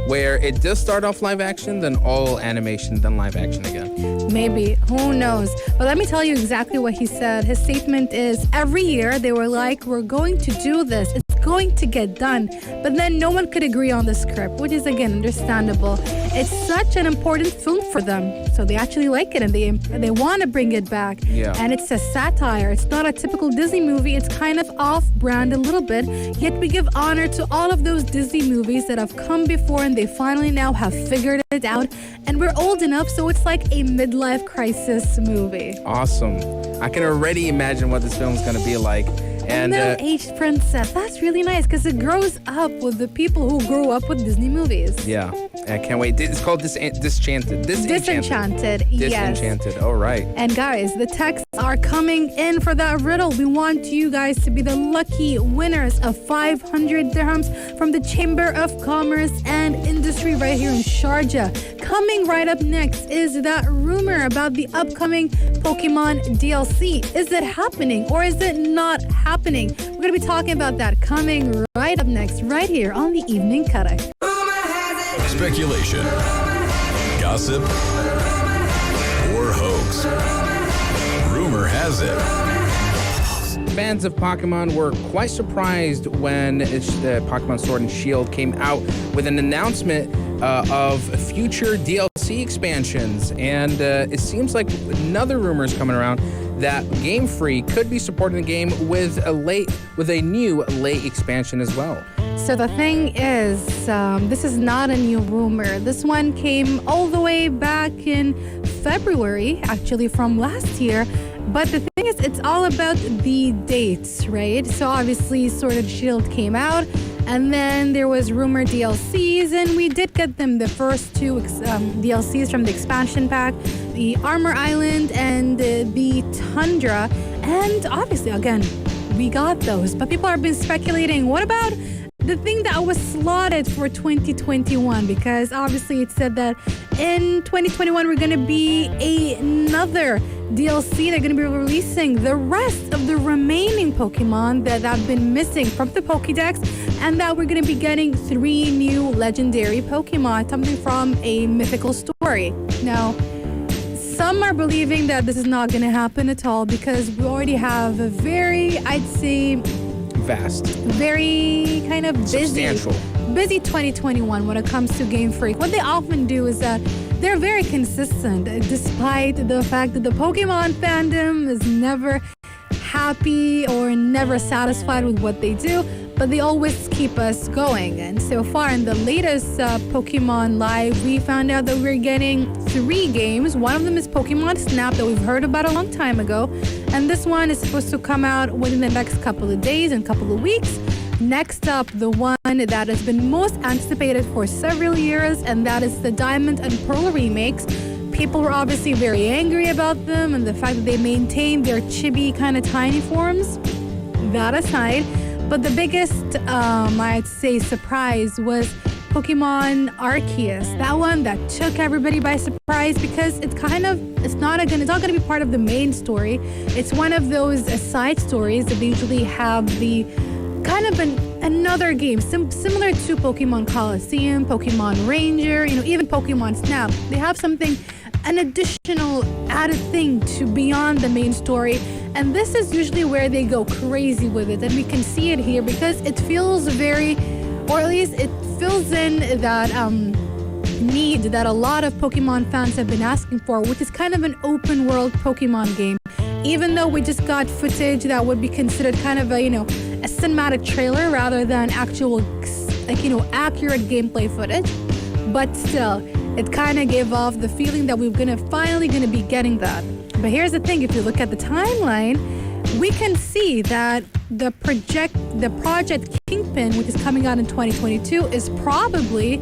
where it does start off live action, then all animation, then live action again. Maybe. Who knows? But let me tell you exactly what he said. His statement is, every year they were like, we're going to do this. It's going to get done. But then no one could agree on the script, which is, again, understandable. It's such an important film for them. So they actually like it and they want to bring it back. Yeah. And it's a satire. It's not a typical Disney movie. It's kind of off-brand a little bit. Yet we give honor to all of those Disney movies that have come before and they finally now have figured it out. And we're old enough, so it's like a midlife crisis movie. Awesome. I can already imagine what this film is going to be like. And middle-aged princess. That's really nice because it grows up with the people who grew up with Disney movies. Yeah. I can't wait. It's called Disenchanted. Disenchanted, yes. Disenchanted. All right. And guys, the texts are coming in for that riddle. We want you guys to be the lucky winners of 500 dirhams from the Chamber of Commerce and Industry right here in Sharjah. Coming right up next is that rumor about the upcoming Pokemon DLC. Is it happening or is it not happening? We're going to be talking about that coming right up next, right here on the Evening Karak. Speculation, gossip, or hoax. Rumor has it. fans of Pokemon were quite surprised when Pokemon Sword and Shield came out with an announcement of future DLC expansions. And it seems like another rumor is coming around that Game Freak could be supporting the game with a new late expansion as well. So the thing is, this is not a new rumor. This one came all the way back in February, actually from last year. But the thing is, it's all about the dates, right? So obviously Sword and Shield came out, and then there was rumored DLCs, and we did get them, the first two DLCs from the expansion pack, the Armor Island and the Tundra. And obviously, again, we got those. But people have been speculating, what about the thing that was slotted for 2021? Because obviously it said that in 2021 we're going to be another DLC. They're going to be releasing the rest of the remaining Pokemon that have been missing from the Pokédex, and that we're going to be getting 3 new legendary Pokemon, something from a mythical story. Now, some are believing that this is not going to happen at all because we already have a very, I'd say, vast, very kind of substantial, busy 2021 when it comes to Game Freak. What they often do is that they're very consistent, despite the fact that the Pokemon fandom is never happy or never satisfied with what they do, but they always keep us going. And so far in the latest Pokemon Live, we found out that we're getting 3 games. One of them is Pokemon Snap that we've heard about a long time ago, and this one is supposed to come out within the next couple of days and couple of weeks. Next up, the one that has been most anticipated for several years, and that is the Diamond and Pearl remakes. People were obviously very angry about them and the fact that they maintained their chibi kind of tiny forms. That aside, but the biggest, I'd say, surprise was Pokemon Arceus. That one that took everybody by surprise because it's not going to be part of the main story. It's one of those side stories that they usually have the kind of another game similar to Pokemon Coliseum, Pokemon Ranger, even Pokemon Snap. They have something, an additional added thing to beyond the main story, and this is usually where they go crazy with it, and we can see it here because it feels very, or at least it fills in that need that a lot of Pokemon fans have been asking for, which is kind of an open world Pokemon game. Even though we just got footage that would be considered kind of a cinematic trailer rather than actual accurate gameplay footage, but still it kind of gave off the feeling that we're finally gonna be getting that. But here's the thing, if you look at the timeline, we can see that the project Kingpin, which is coming out in 2022, is probably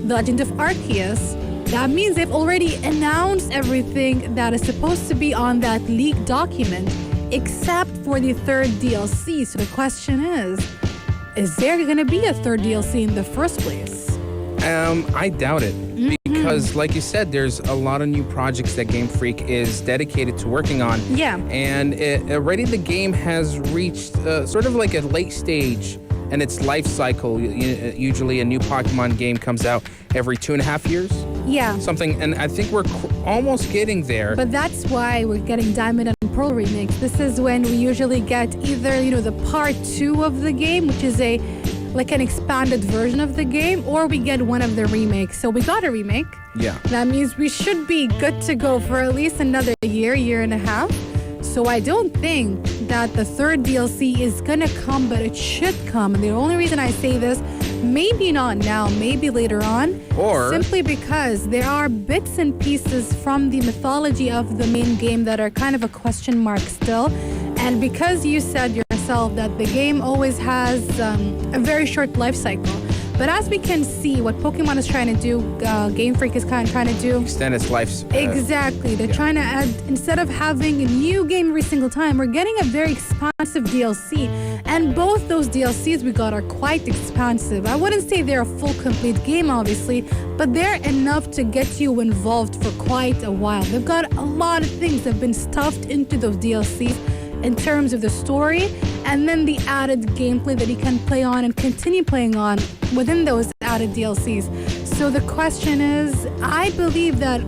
The Legend of Arceus. That means they've already announced everything that is supposed to be on that leaked document, except for the 3rd DLC. So the question is there going to be a 3rd DLC in the first place? I doubt it. Because, like you said, there's a lot of new projects that Game Freak is dedicated to working on. Yeah. And already the game has reached sort of like a late stage in its life cycle. Usually a new Pokemon game comes out every 2.5 years. Yeah. Something, and I think we're almost getting there. But that's why we're getting Diamond and Pearl remakes. This is when we usually get either, the part 2 of the game, which is an expanded version of the game, or we get one of the remakes. So we got a remake. Yeah. That means we should be good to go for at least another year and a half. So I don't think that the 3rd DLC is gonna come, but it should come. And the only reason I say this, maybe not now, maybe later on, or simply because there are bits and pieces from the mythology of the main game that are kind of a question mark still. And because you said yourself that the game always has a very short life cycle. But as we can see, what Pokemon is trying to do, Game Freak is kind of trying to do, extend its life. Exactly. They're trying to add, instead of having a new game every single time, we're getting a very expansive DLC. And both those DLCs we got are quite expansive. I wouldn't say they're a full complete game, obviously, but they're enough to get you involved for quite a while. They've got a lot of things that have been stuffed into those DLCs in terms of the story, and then the added gameplay that you can play on and continue playing on within those added DLCs. So the question is, I believe that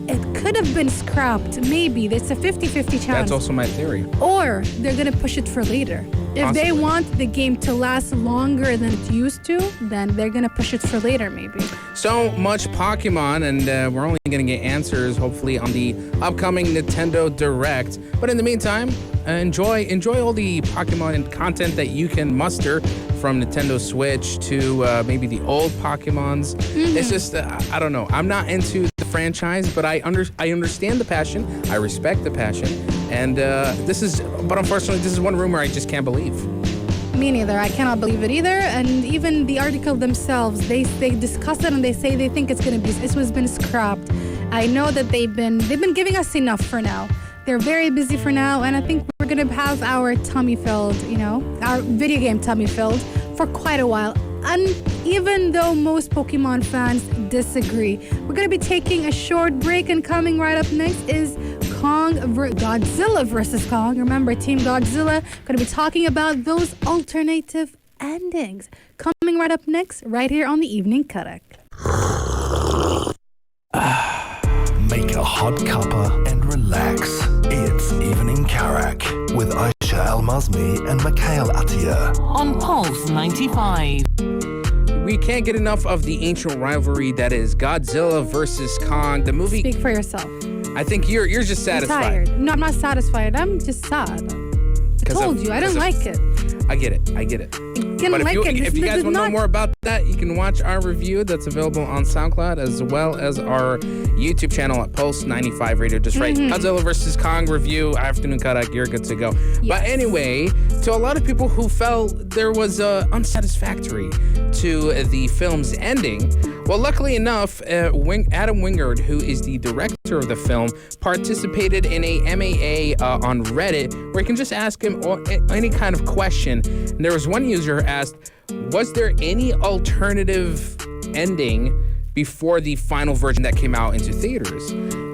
it could could have been scrapped. Maybe. It's a 50-50 chance. That's also my theory. Or they're going to push it for later. If they want the game to last longer than it used to, then they're going to push it for later, maybe. So much Pokemon, and we're only going to get answers, hopefully, on the upcoming Nintendo Direct. But in the meantime, enjoy all the Pokemon content that you can muster, from Nintendo Switch to maybe the old Pokemons. It's just, I don't know. I'm not into the franchise, but I understand the passion. I respect the passion. And but unfortunately, this is one rumor I just can't believe. Me neither. I cannot believe it either. And even the article themselves, they discuss it and they say they think it was been scrapped. I know that they've been giving us enough for now. They're very busy for now, and I think we're gonna have our tummy filled, our video game tummy filled for quite a while. And even though most Pokemon fans disagree, we're gonna be taking a short break, and coming right up next is Godzilla versus Kong. Remember, Team Godzilla. Gonna be talking about those alternative endings. Coming right up next, right here on the Evening Karak. Make a hot cuppa and relax. It's Evening Karak with Aisha Al-Mazmi and Mikhail Atiyah. On Pulse 95. We can't get enough of the ancient rivalry that is Godzilla versus Kong. The movie. Speak for yourself. I think you're just satisfied. I'm tired. No, I'm not satisfied. I'm just sad. I told you, I don't like it. I get it. But if you guys want to know more about that, you can watch our review that's available on SoundCloud as well as our YouTube channel at Pulse 95 Radio. Just right, Godzilla vs. Kong review, Afternoon Karak, you're good to go. Yes. But anyway, to a lot of people who felt there was unsatisfactory to the film's ending, well, luckily enough, Adam Wingard, who is the director of the film, participated in a MAA on Reddit where you can just ask him any kind of question. And there was one user who asked, was there any alternative ending before the final version that came out into theaters?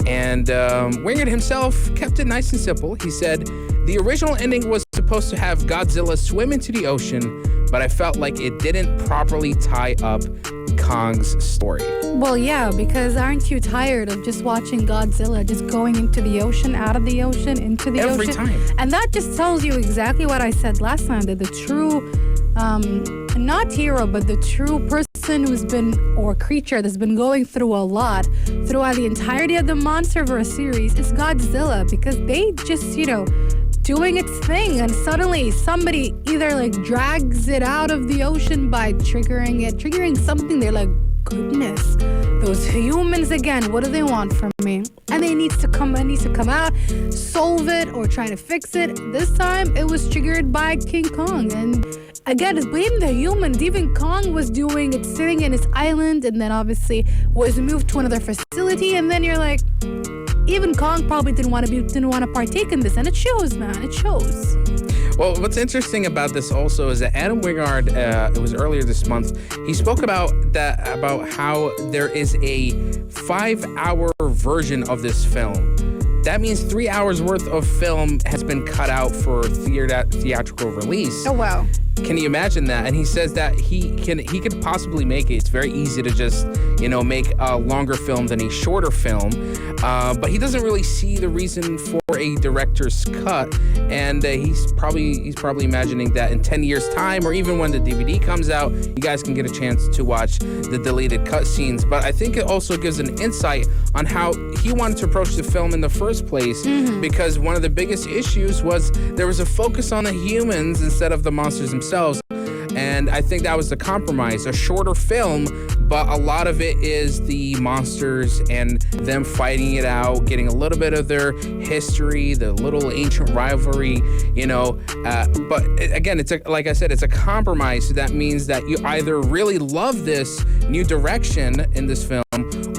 And Wingard himself kept it nice and simple. He said, the original ending was supposed to have Godzilla swim into the ocean, but I felt like it didn't properly tie up Kong's story. Well, yeah, because aren't you tired of just watching Godzilla just going into the ocean, out of the ocean, into the ocean? Every time. And that just tells you exactly what I said last time, that the true, not hero, but the true person who's been, or creature that's been going through a lot throughout the entirety of the MonsterVerse series is Godzilla, because they just, doing its thing, and suddenly somebody either drags it out of the ocean by triggering something. They're like, goodness, those humans again, what do they want from me? And it needs to come out, solve it, or try to fix it. This time it was triggered by King Kong, and again, it's blaming the humans. Even Kong was doing it, sitting in his island, and then obviously was moved to another facility, and then you're like, even Kong probably didn't want to partake in this, and it shows, man. It shows. Well, what's interesting about this also is that Adam Wingard, it was earlier this month, he spoke about how there is a 5-hour version of this film. That means 3 hours worth of film has been cut out for theatrical release. Oh, wow. Can you imagine that? And he says that he could possibly make it. It's very easy to just, make a longer film than a shorter film. But he doesn't really see the reason for a director's cut. And he's probably imagining that in 10 years' time, or even when the DVD comes out, you guys can get a chance to watch the deleted cut scenes. But I think it also gives an insight on how he wanted to approach the film in the first place, because one of the biggest issues was there was a focus on the humans instead of the monsters themselves. And I think that was the compromise, a shorter film, but a lot of it is the monsters and them fighting it out, getting a little bit of their history, the little ancient rivalry, but again, like I said, it's a compromise. So that means that you either really love this new direction in this film,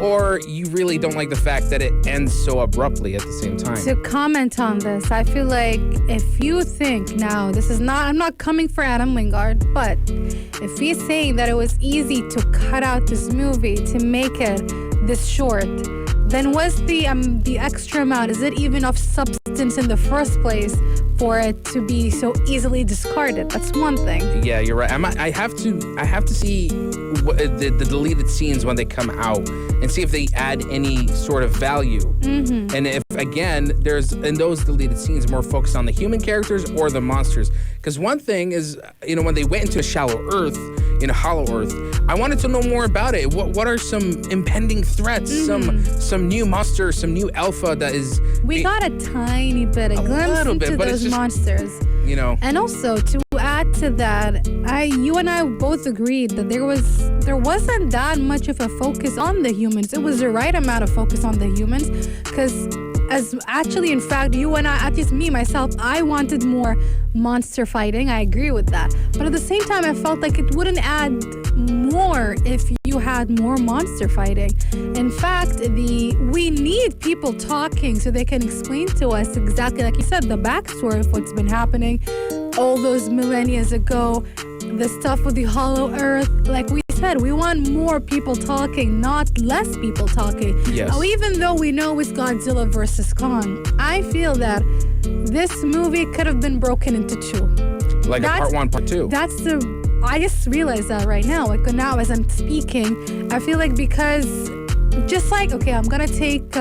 or you really don't like the fact that it ends so abruptly at the same time. To comment on this, I feel like if you think now, I'm not coming for Adam Wingard, but if he's saying that it was easy to cut out this movie to make it this short, then what's the extra amount? Is it even of substance in the first place for it to be so easily discarded? That's one thing. Yeah, you're right. I have to see the deleted scenes when they come out and see if they add any sort of value. Mm-hmm. And if, again, there's in those deleted scenes more focused on the human characters or the monsters. Because one thing is, when they went into Shallow Earth, Hollow Earth, I wanted to know more about it. What are some impending threats? Some new monster, some new alpha that is... We got a tiny bit, a glimpse into those monsters. And also, to add to that, you and I both agreed that there wasn't that much of a focus on the humans. It was the right amount of focus on the humans, because in fact, you and I, at least me, myself, I wanted more monster fighting. I agree with that. But at the same time, I felt like it wouldn't add more if you had more monster fighting. In fact, we need people talking so they can explain to us exactly, like you said, the backstory of what's been happening all those millennia ago, the stuff with the Hollow Earth. Like we said, we want more people talking, not less people talking. Yes. Even though we know it's Godzilla versus Kong, I feel that this movie could have been broken into two. Like a part one, part two. I just realized that right now. Like now as I'm speaking, I feel like because just like, okay, I'm gonna take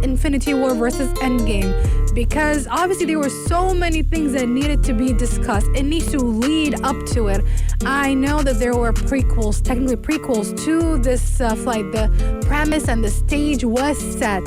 Infinity War versus Endgame, because obviously there were so many things that needed to be discussed. It needs to lead up to it. I know that there were technically prequels to this flight. The premise and the stage was set,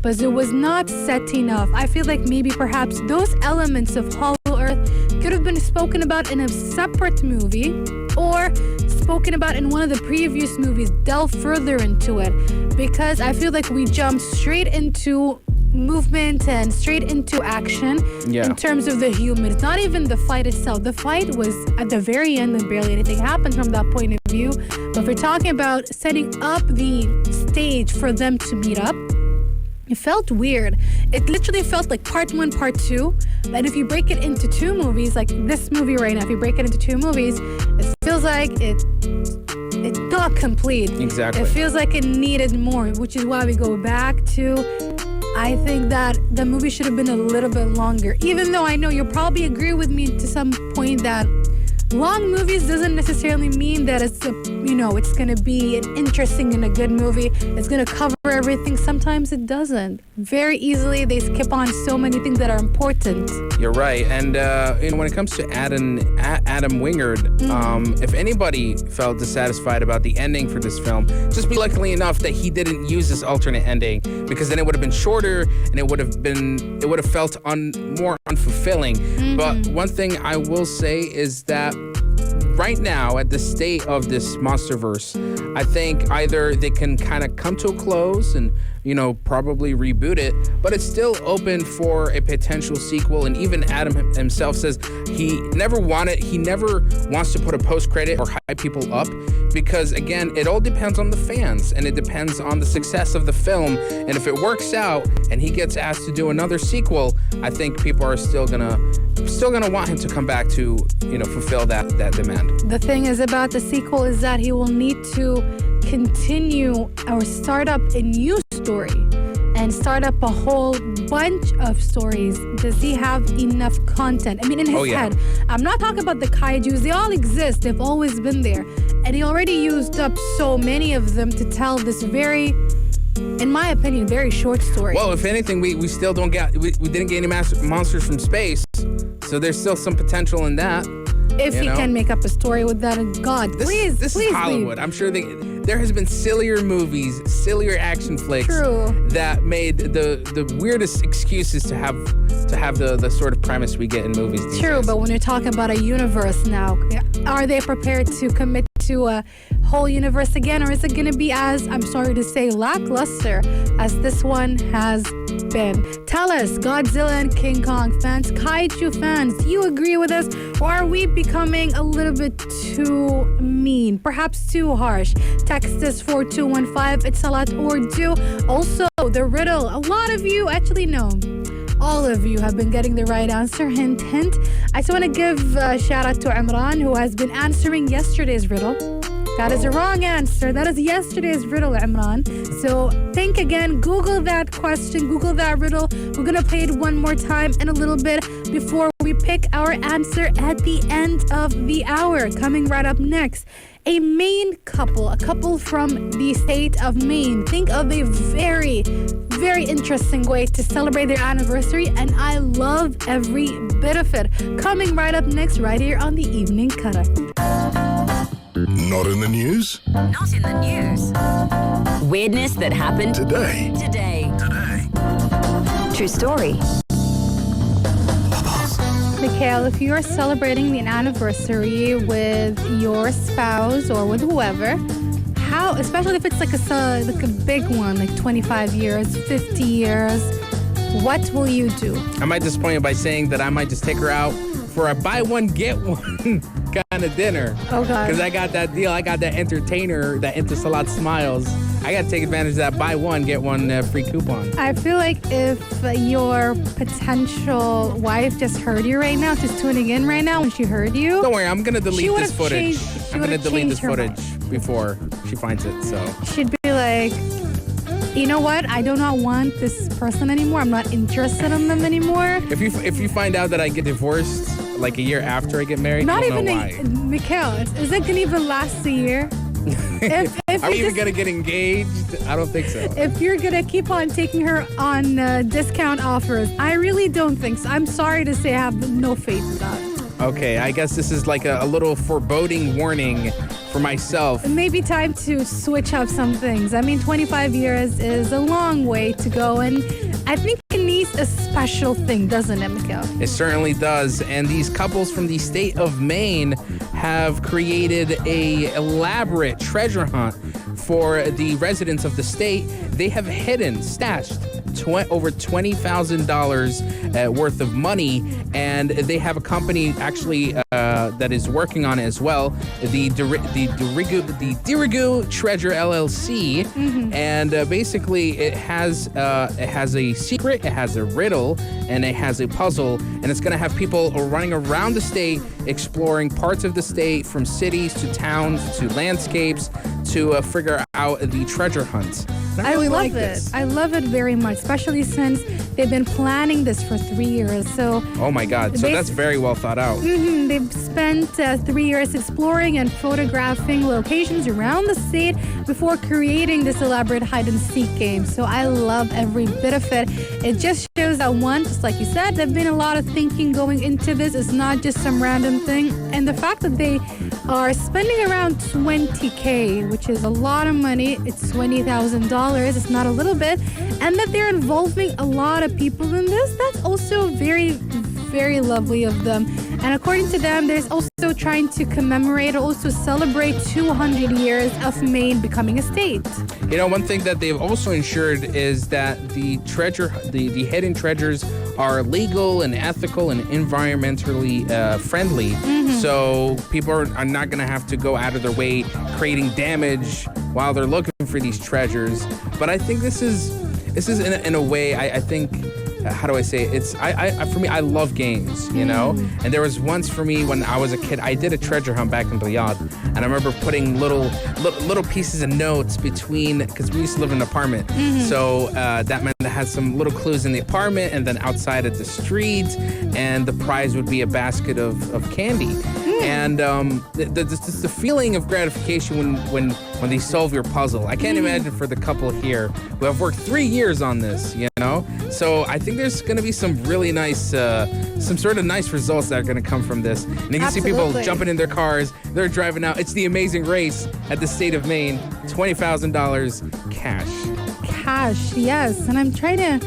but it was not set enough. I feel like maybe perhaps those elements of Hollow Earth could have been spoken about in a separate movie, or spoken about in one of the previous movies, delve further into it, because I feel like we jumped straight into movement and straight into action in terms of the humans. Not even the fight itself. The fight was at the very end and barely anything happened from that point of view. But if we're talking about setting up the stage for them to meet up, it felt weird. It literally felt like part one, part two. And if you break it into two movies, like this movie right now, if you break it into two movies, it feels like it's not complete. Exactly. It feels like it needed more, which is why we go back to, I think that the movie should have been a little bit longer. Even though I know you'll probably agree with me to some point that long movies doesn't necessarily mean that it's going to be an interesting and a good movie. It's going to cover everything. Sometimes it doesn't. Very easily, they skip on so many things that are important. You're right. And when it comes to Adam Wingard, if anybody felt dissatisfied about the ending for this film, just be lucky enough that he didn't use this alternate ending, because then it would have been shorter and it would have felt more unfulfilling. But one thing I will say is that right now, at the state of this Monsterverse, I think either they can kind of come to a close and, probably reboot it, but it's still open for a potential sequel. And even Adam himself says he never wants to put a post-credit or hype people up, because, again, it all depends on the fans and it depends on the success of the film. And if it works out and he gets asked to do another sequel, I think people are still gonna want him to come back to, fulfill that demand. The thing is about the sequel is that he will need to continue or start up a new story and start up a whole bunch of stories. Does he have enough content? I mean, in his head. I'm not talking about the kaijus. They all exist. They've always been there. And he already used up so many of them to tell this very, in my opinion, very short story. Well, if anything, we still don't get, we didn't get any monsters from space. So there's still some potential in that. If he can make up a story with that, and God, please is Hollywood. Leave. I'm sure there has been sillier movies, sillier action flicks that made the weirdest excuses to have the sort of premise we get in movies these days. But when you're talking about a universe now, are they prepared to commit to a whole universe again, or is it going to be as, I'm sorry to say, lackluster as this one has been? Tell us, Godzilla and King Kong fans, kaiju fans, do you agree with us, or are we becoming a little bit too mean, perhaps too harsh? Text us 4215, it's a lot or do. Also, the riddle, a lot of you, actually no, all of you have been getting the right answer. Hint, hint. I just want to give a shout out to Imran, who has been answering yesterday's riddle. That is a wrong answer. That is yesterday's riddle, Imran. So think again, Google that question, Google that riddle. We're going to play it one more time in a little bit before we pick our answer at the end of the hour. Coming right up next, a Maine couple, a couple from the state of Maine. Think of a very, very interesting way to celebrate their anniversary, and I love every bit of it. Coming right up next, right here on the Evening Cutter. Not in the news? Not in the news. Weirdness that happened Today. True story. Mikhail, if you are celebrating the anniversary with your spouse or with whoever, how, especially if it's like a big one, like 25 years, 50 years, what will you do? I might disappoint you by saying that I might just take her out for a buy one, get one kind of dinner. Oh, God. Because I got that deal. I got that entertainer, that Etisalat Smiles. I got to take advantage of that buy one, get one free coupon. I feel like if your potential wife just heard you right now, she's tuning in right now, when she heard you. Don't worry, I'm going to delete this footage. I'm going to delete this her footage before she finds it. So she'd be like, you know what? I do not want this person anymore. I'm not interested in them anymore. If you find out that I get divorced like a year after I get married, Not you'll even know why. Mikhail, is it gonna even last a year? If Are we you even going to get engaged? I don't think so. If you're gonna keep on taking her on discount offers, I really don't think so. I'm sorry to say I have no faith in that. Okay, I guess this is like a little foreboding warning for myself. It may be time to switch up some things. I mean, 25 years is a long way to go, and I think it needs a special thing, doesn't it, Mikhail? It certainly does. And these couples from the state of Maine have created a elaborate treasure hunt for the residents of the state. They have stashed over $20,000 worth of money, and they have a company actually that is working on it as well, the Dirigu Treasure LLC. Mm-hmm. And basically it has a secret, it has a riddle, and it has a puzzle, and it's going to have people running around the state exploring parts of the state, from cities to towns to landscapes, to figure out the treasure hunt. I really love like it. this. I love it very much, especially since they've been planning this for 3 years. So, Oh my God, so that's very well thought out. they've spent 3 years exploring and photographing locations around the state before creating this elaborate hide and seek game. So I love every bit of it. It just shows that, one, just like you said, there's been a lot of thinking going into this. It's not just some random thing. And the fact that they are spending around $20K, which is a lot of money. It's $20,000. It's not a little bit. And that they're involving a lot of people in this, that's also very, very lovely of them. And according to them, there's also trying to commemorate or also celebrate 200 years of Maine becoming a state. You know, one thing that they've also ensured is that the hidden treasures are legal and ethical and environmentally friendly. So people are not going to have to go out of their way creating damage while they're looking for these treasures. But I think this is in a way, I think, how do I say it? It's for me, I love games, you know. And there was once for me when I was a kid, I did a treasure hunt back in Riyadh, and I remember putting little pieces of notes between, because we used to live in an apartment, so that meant I had some little clues in the apartment, and then outside at the street, and the prize would be a basket of candy. And the feeling of gratification when they solve your puzzle. I can't imagine for the couple here who have worked 3 years on this, you know? So I think there's going to be some really nice, some sort of nice results that are going to come from this. And you can see people jumping in their cars. They're driving out. It's the Amazing Race at the state of Maine. $20,000 cash. Cash, yes. And I'm trying to,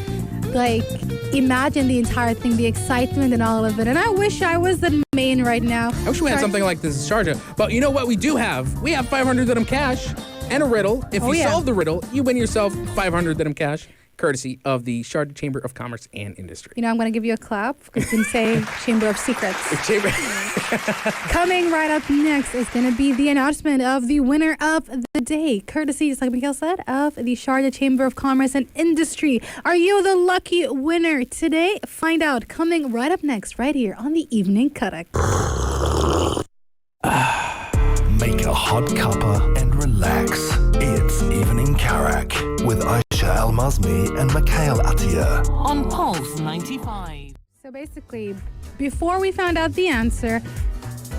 imagine the entire thing, the excitement and all of it. And I wish I was in Maine right now. I wish we had something like this in Sharjah. But you know what we do have? We have 500 dirham cash and a riddle. If you solve the riddle, you win yourself 500 dirham cash, courtesy of the Sharjah Chamber of Commerce and Industry. You know, I'm going to give you a clap because you can say Chamber of Secrets. Coming right up next is going to be the announcement of the winner of the day, courtesy, just like Miguel said, of the Sharjah Chamber of Commerce and Industry. Are you the lucky winner today? Find out coming right up next, right here on the Evening Karak. Make a hot cuppa and relax. It's Evening Karak with Aisha Al-Mazmi and Mikhail Atiyah on Pulse 95. So basically, before we found out the answer,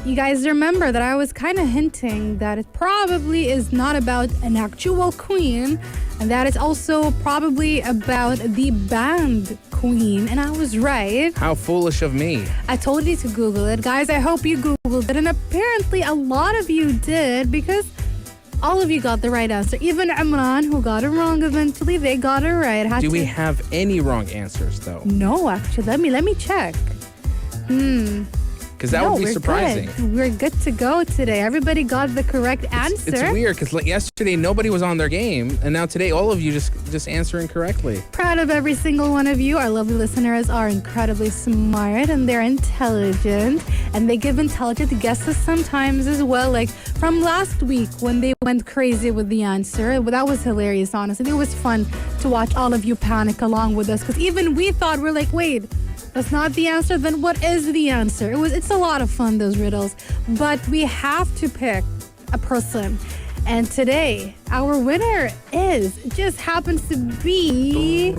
you guys remember that I was kind of hinting that it probably is not about an actual queen, and that it's also probably about the band Queen, and I was right. How foolish of me. I told you to Google it. Guys, I hope you Googled it, and apparently a lot of you did, because all of you got the right answer. Even Imran, who got it wrong eventually, they got it right. Do we have any wrong answers, though? No, actually. Let me check. Because that would be surprising. Good. We're good to go today. Everybody got the correct answer. It's weird because yesterday nobody was on their game, and now today all of you just answering correctly. Proud of every single one of you. Our lovely listeners are incredibly smart and they're intelligent, and they give intelligent guesses sometimes as well. Like from last week when they went crazy with the answer, that was hilarious. Honestly, it was fun to watch all of you panic along with us, because even we thought, we're like, wait, that's not the answer, then what is the answer? It's a lot of fun, those riddles. But we have to pick a person. And today, our winner just happens to be...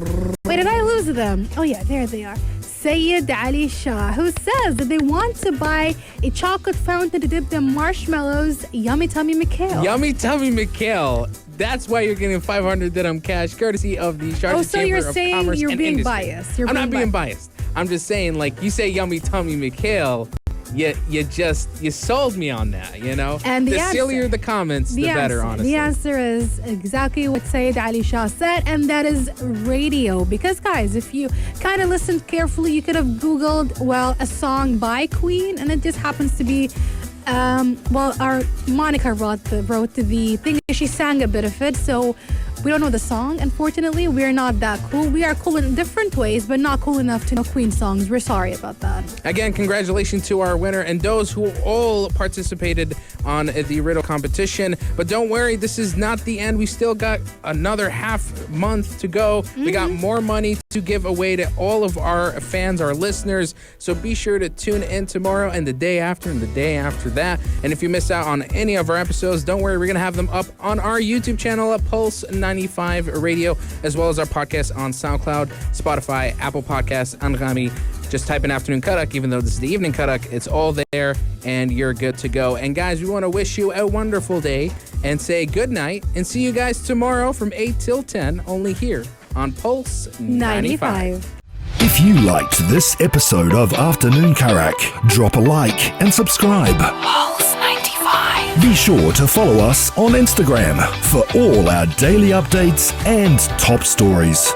Wait, did I lose them? Oh yeah, there they are. Sayed Ali Shah, who says that they want to buy a chocolate fountain to dip their marshmallows. Yummy Tummy Mikhail. Yummy Tummy Mikhail. That's why you're getting 500 dirham cash, courtesy of the Sharjah Chamber of Commerce and Industry. Oh, so you're saying you're being biased. I'm not being biased. I'm just saying, like, you say Yummy Tummy Mikhail, you sold me on that, you know? And the sillier the comments, the better, honestly. The answer is exactly what Sayed Ali Shah said, and that is radio. Because, guys, if you kind of listened carefully, you could have Googled, a song by Queen, and it just happens to be, our Monica wrote the thing. She sang a bit of it, so we don't know the song. Unfortunately, we're not that cool. We are cool in different ways, but not cool enough to know Queen songs. We're sorry about that. Again, congratulations to our winner and those who all participated on the riddle competition. But don't worry, this is not the end. We still got another half month to go. We got more money to give away to all of our fans, our listeners. So be sure to tune in tomorrow and the day after and the day after that. And if you missed out on any of our episodes, don't worry, we're going to have them up on our YouTube channel at Pulse 95 Radio, as well as our podcast on SoundCloud, Spotify, Apple Podcasts, Anghami. Just type in Afternoon Karak, even though this is the Evening Karak. It's all there, and you're good to go. And guys, we want to wish you a wonderful day and say good night, and see you guys tomorrow from 8 till 10, only here on Pulse 95. If you liked this episode of Afternoon Karak, drop a like and subscribe. Pulse 95. Be sure to follow us on Instagram for all our daily updates and top stories.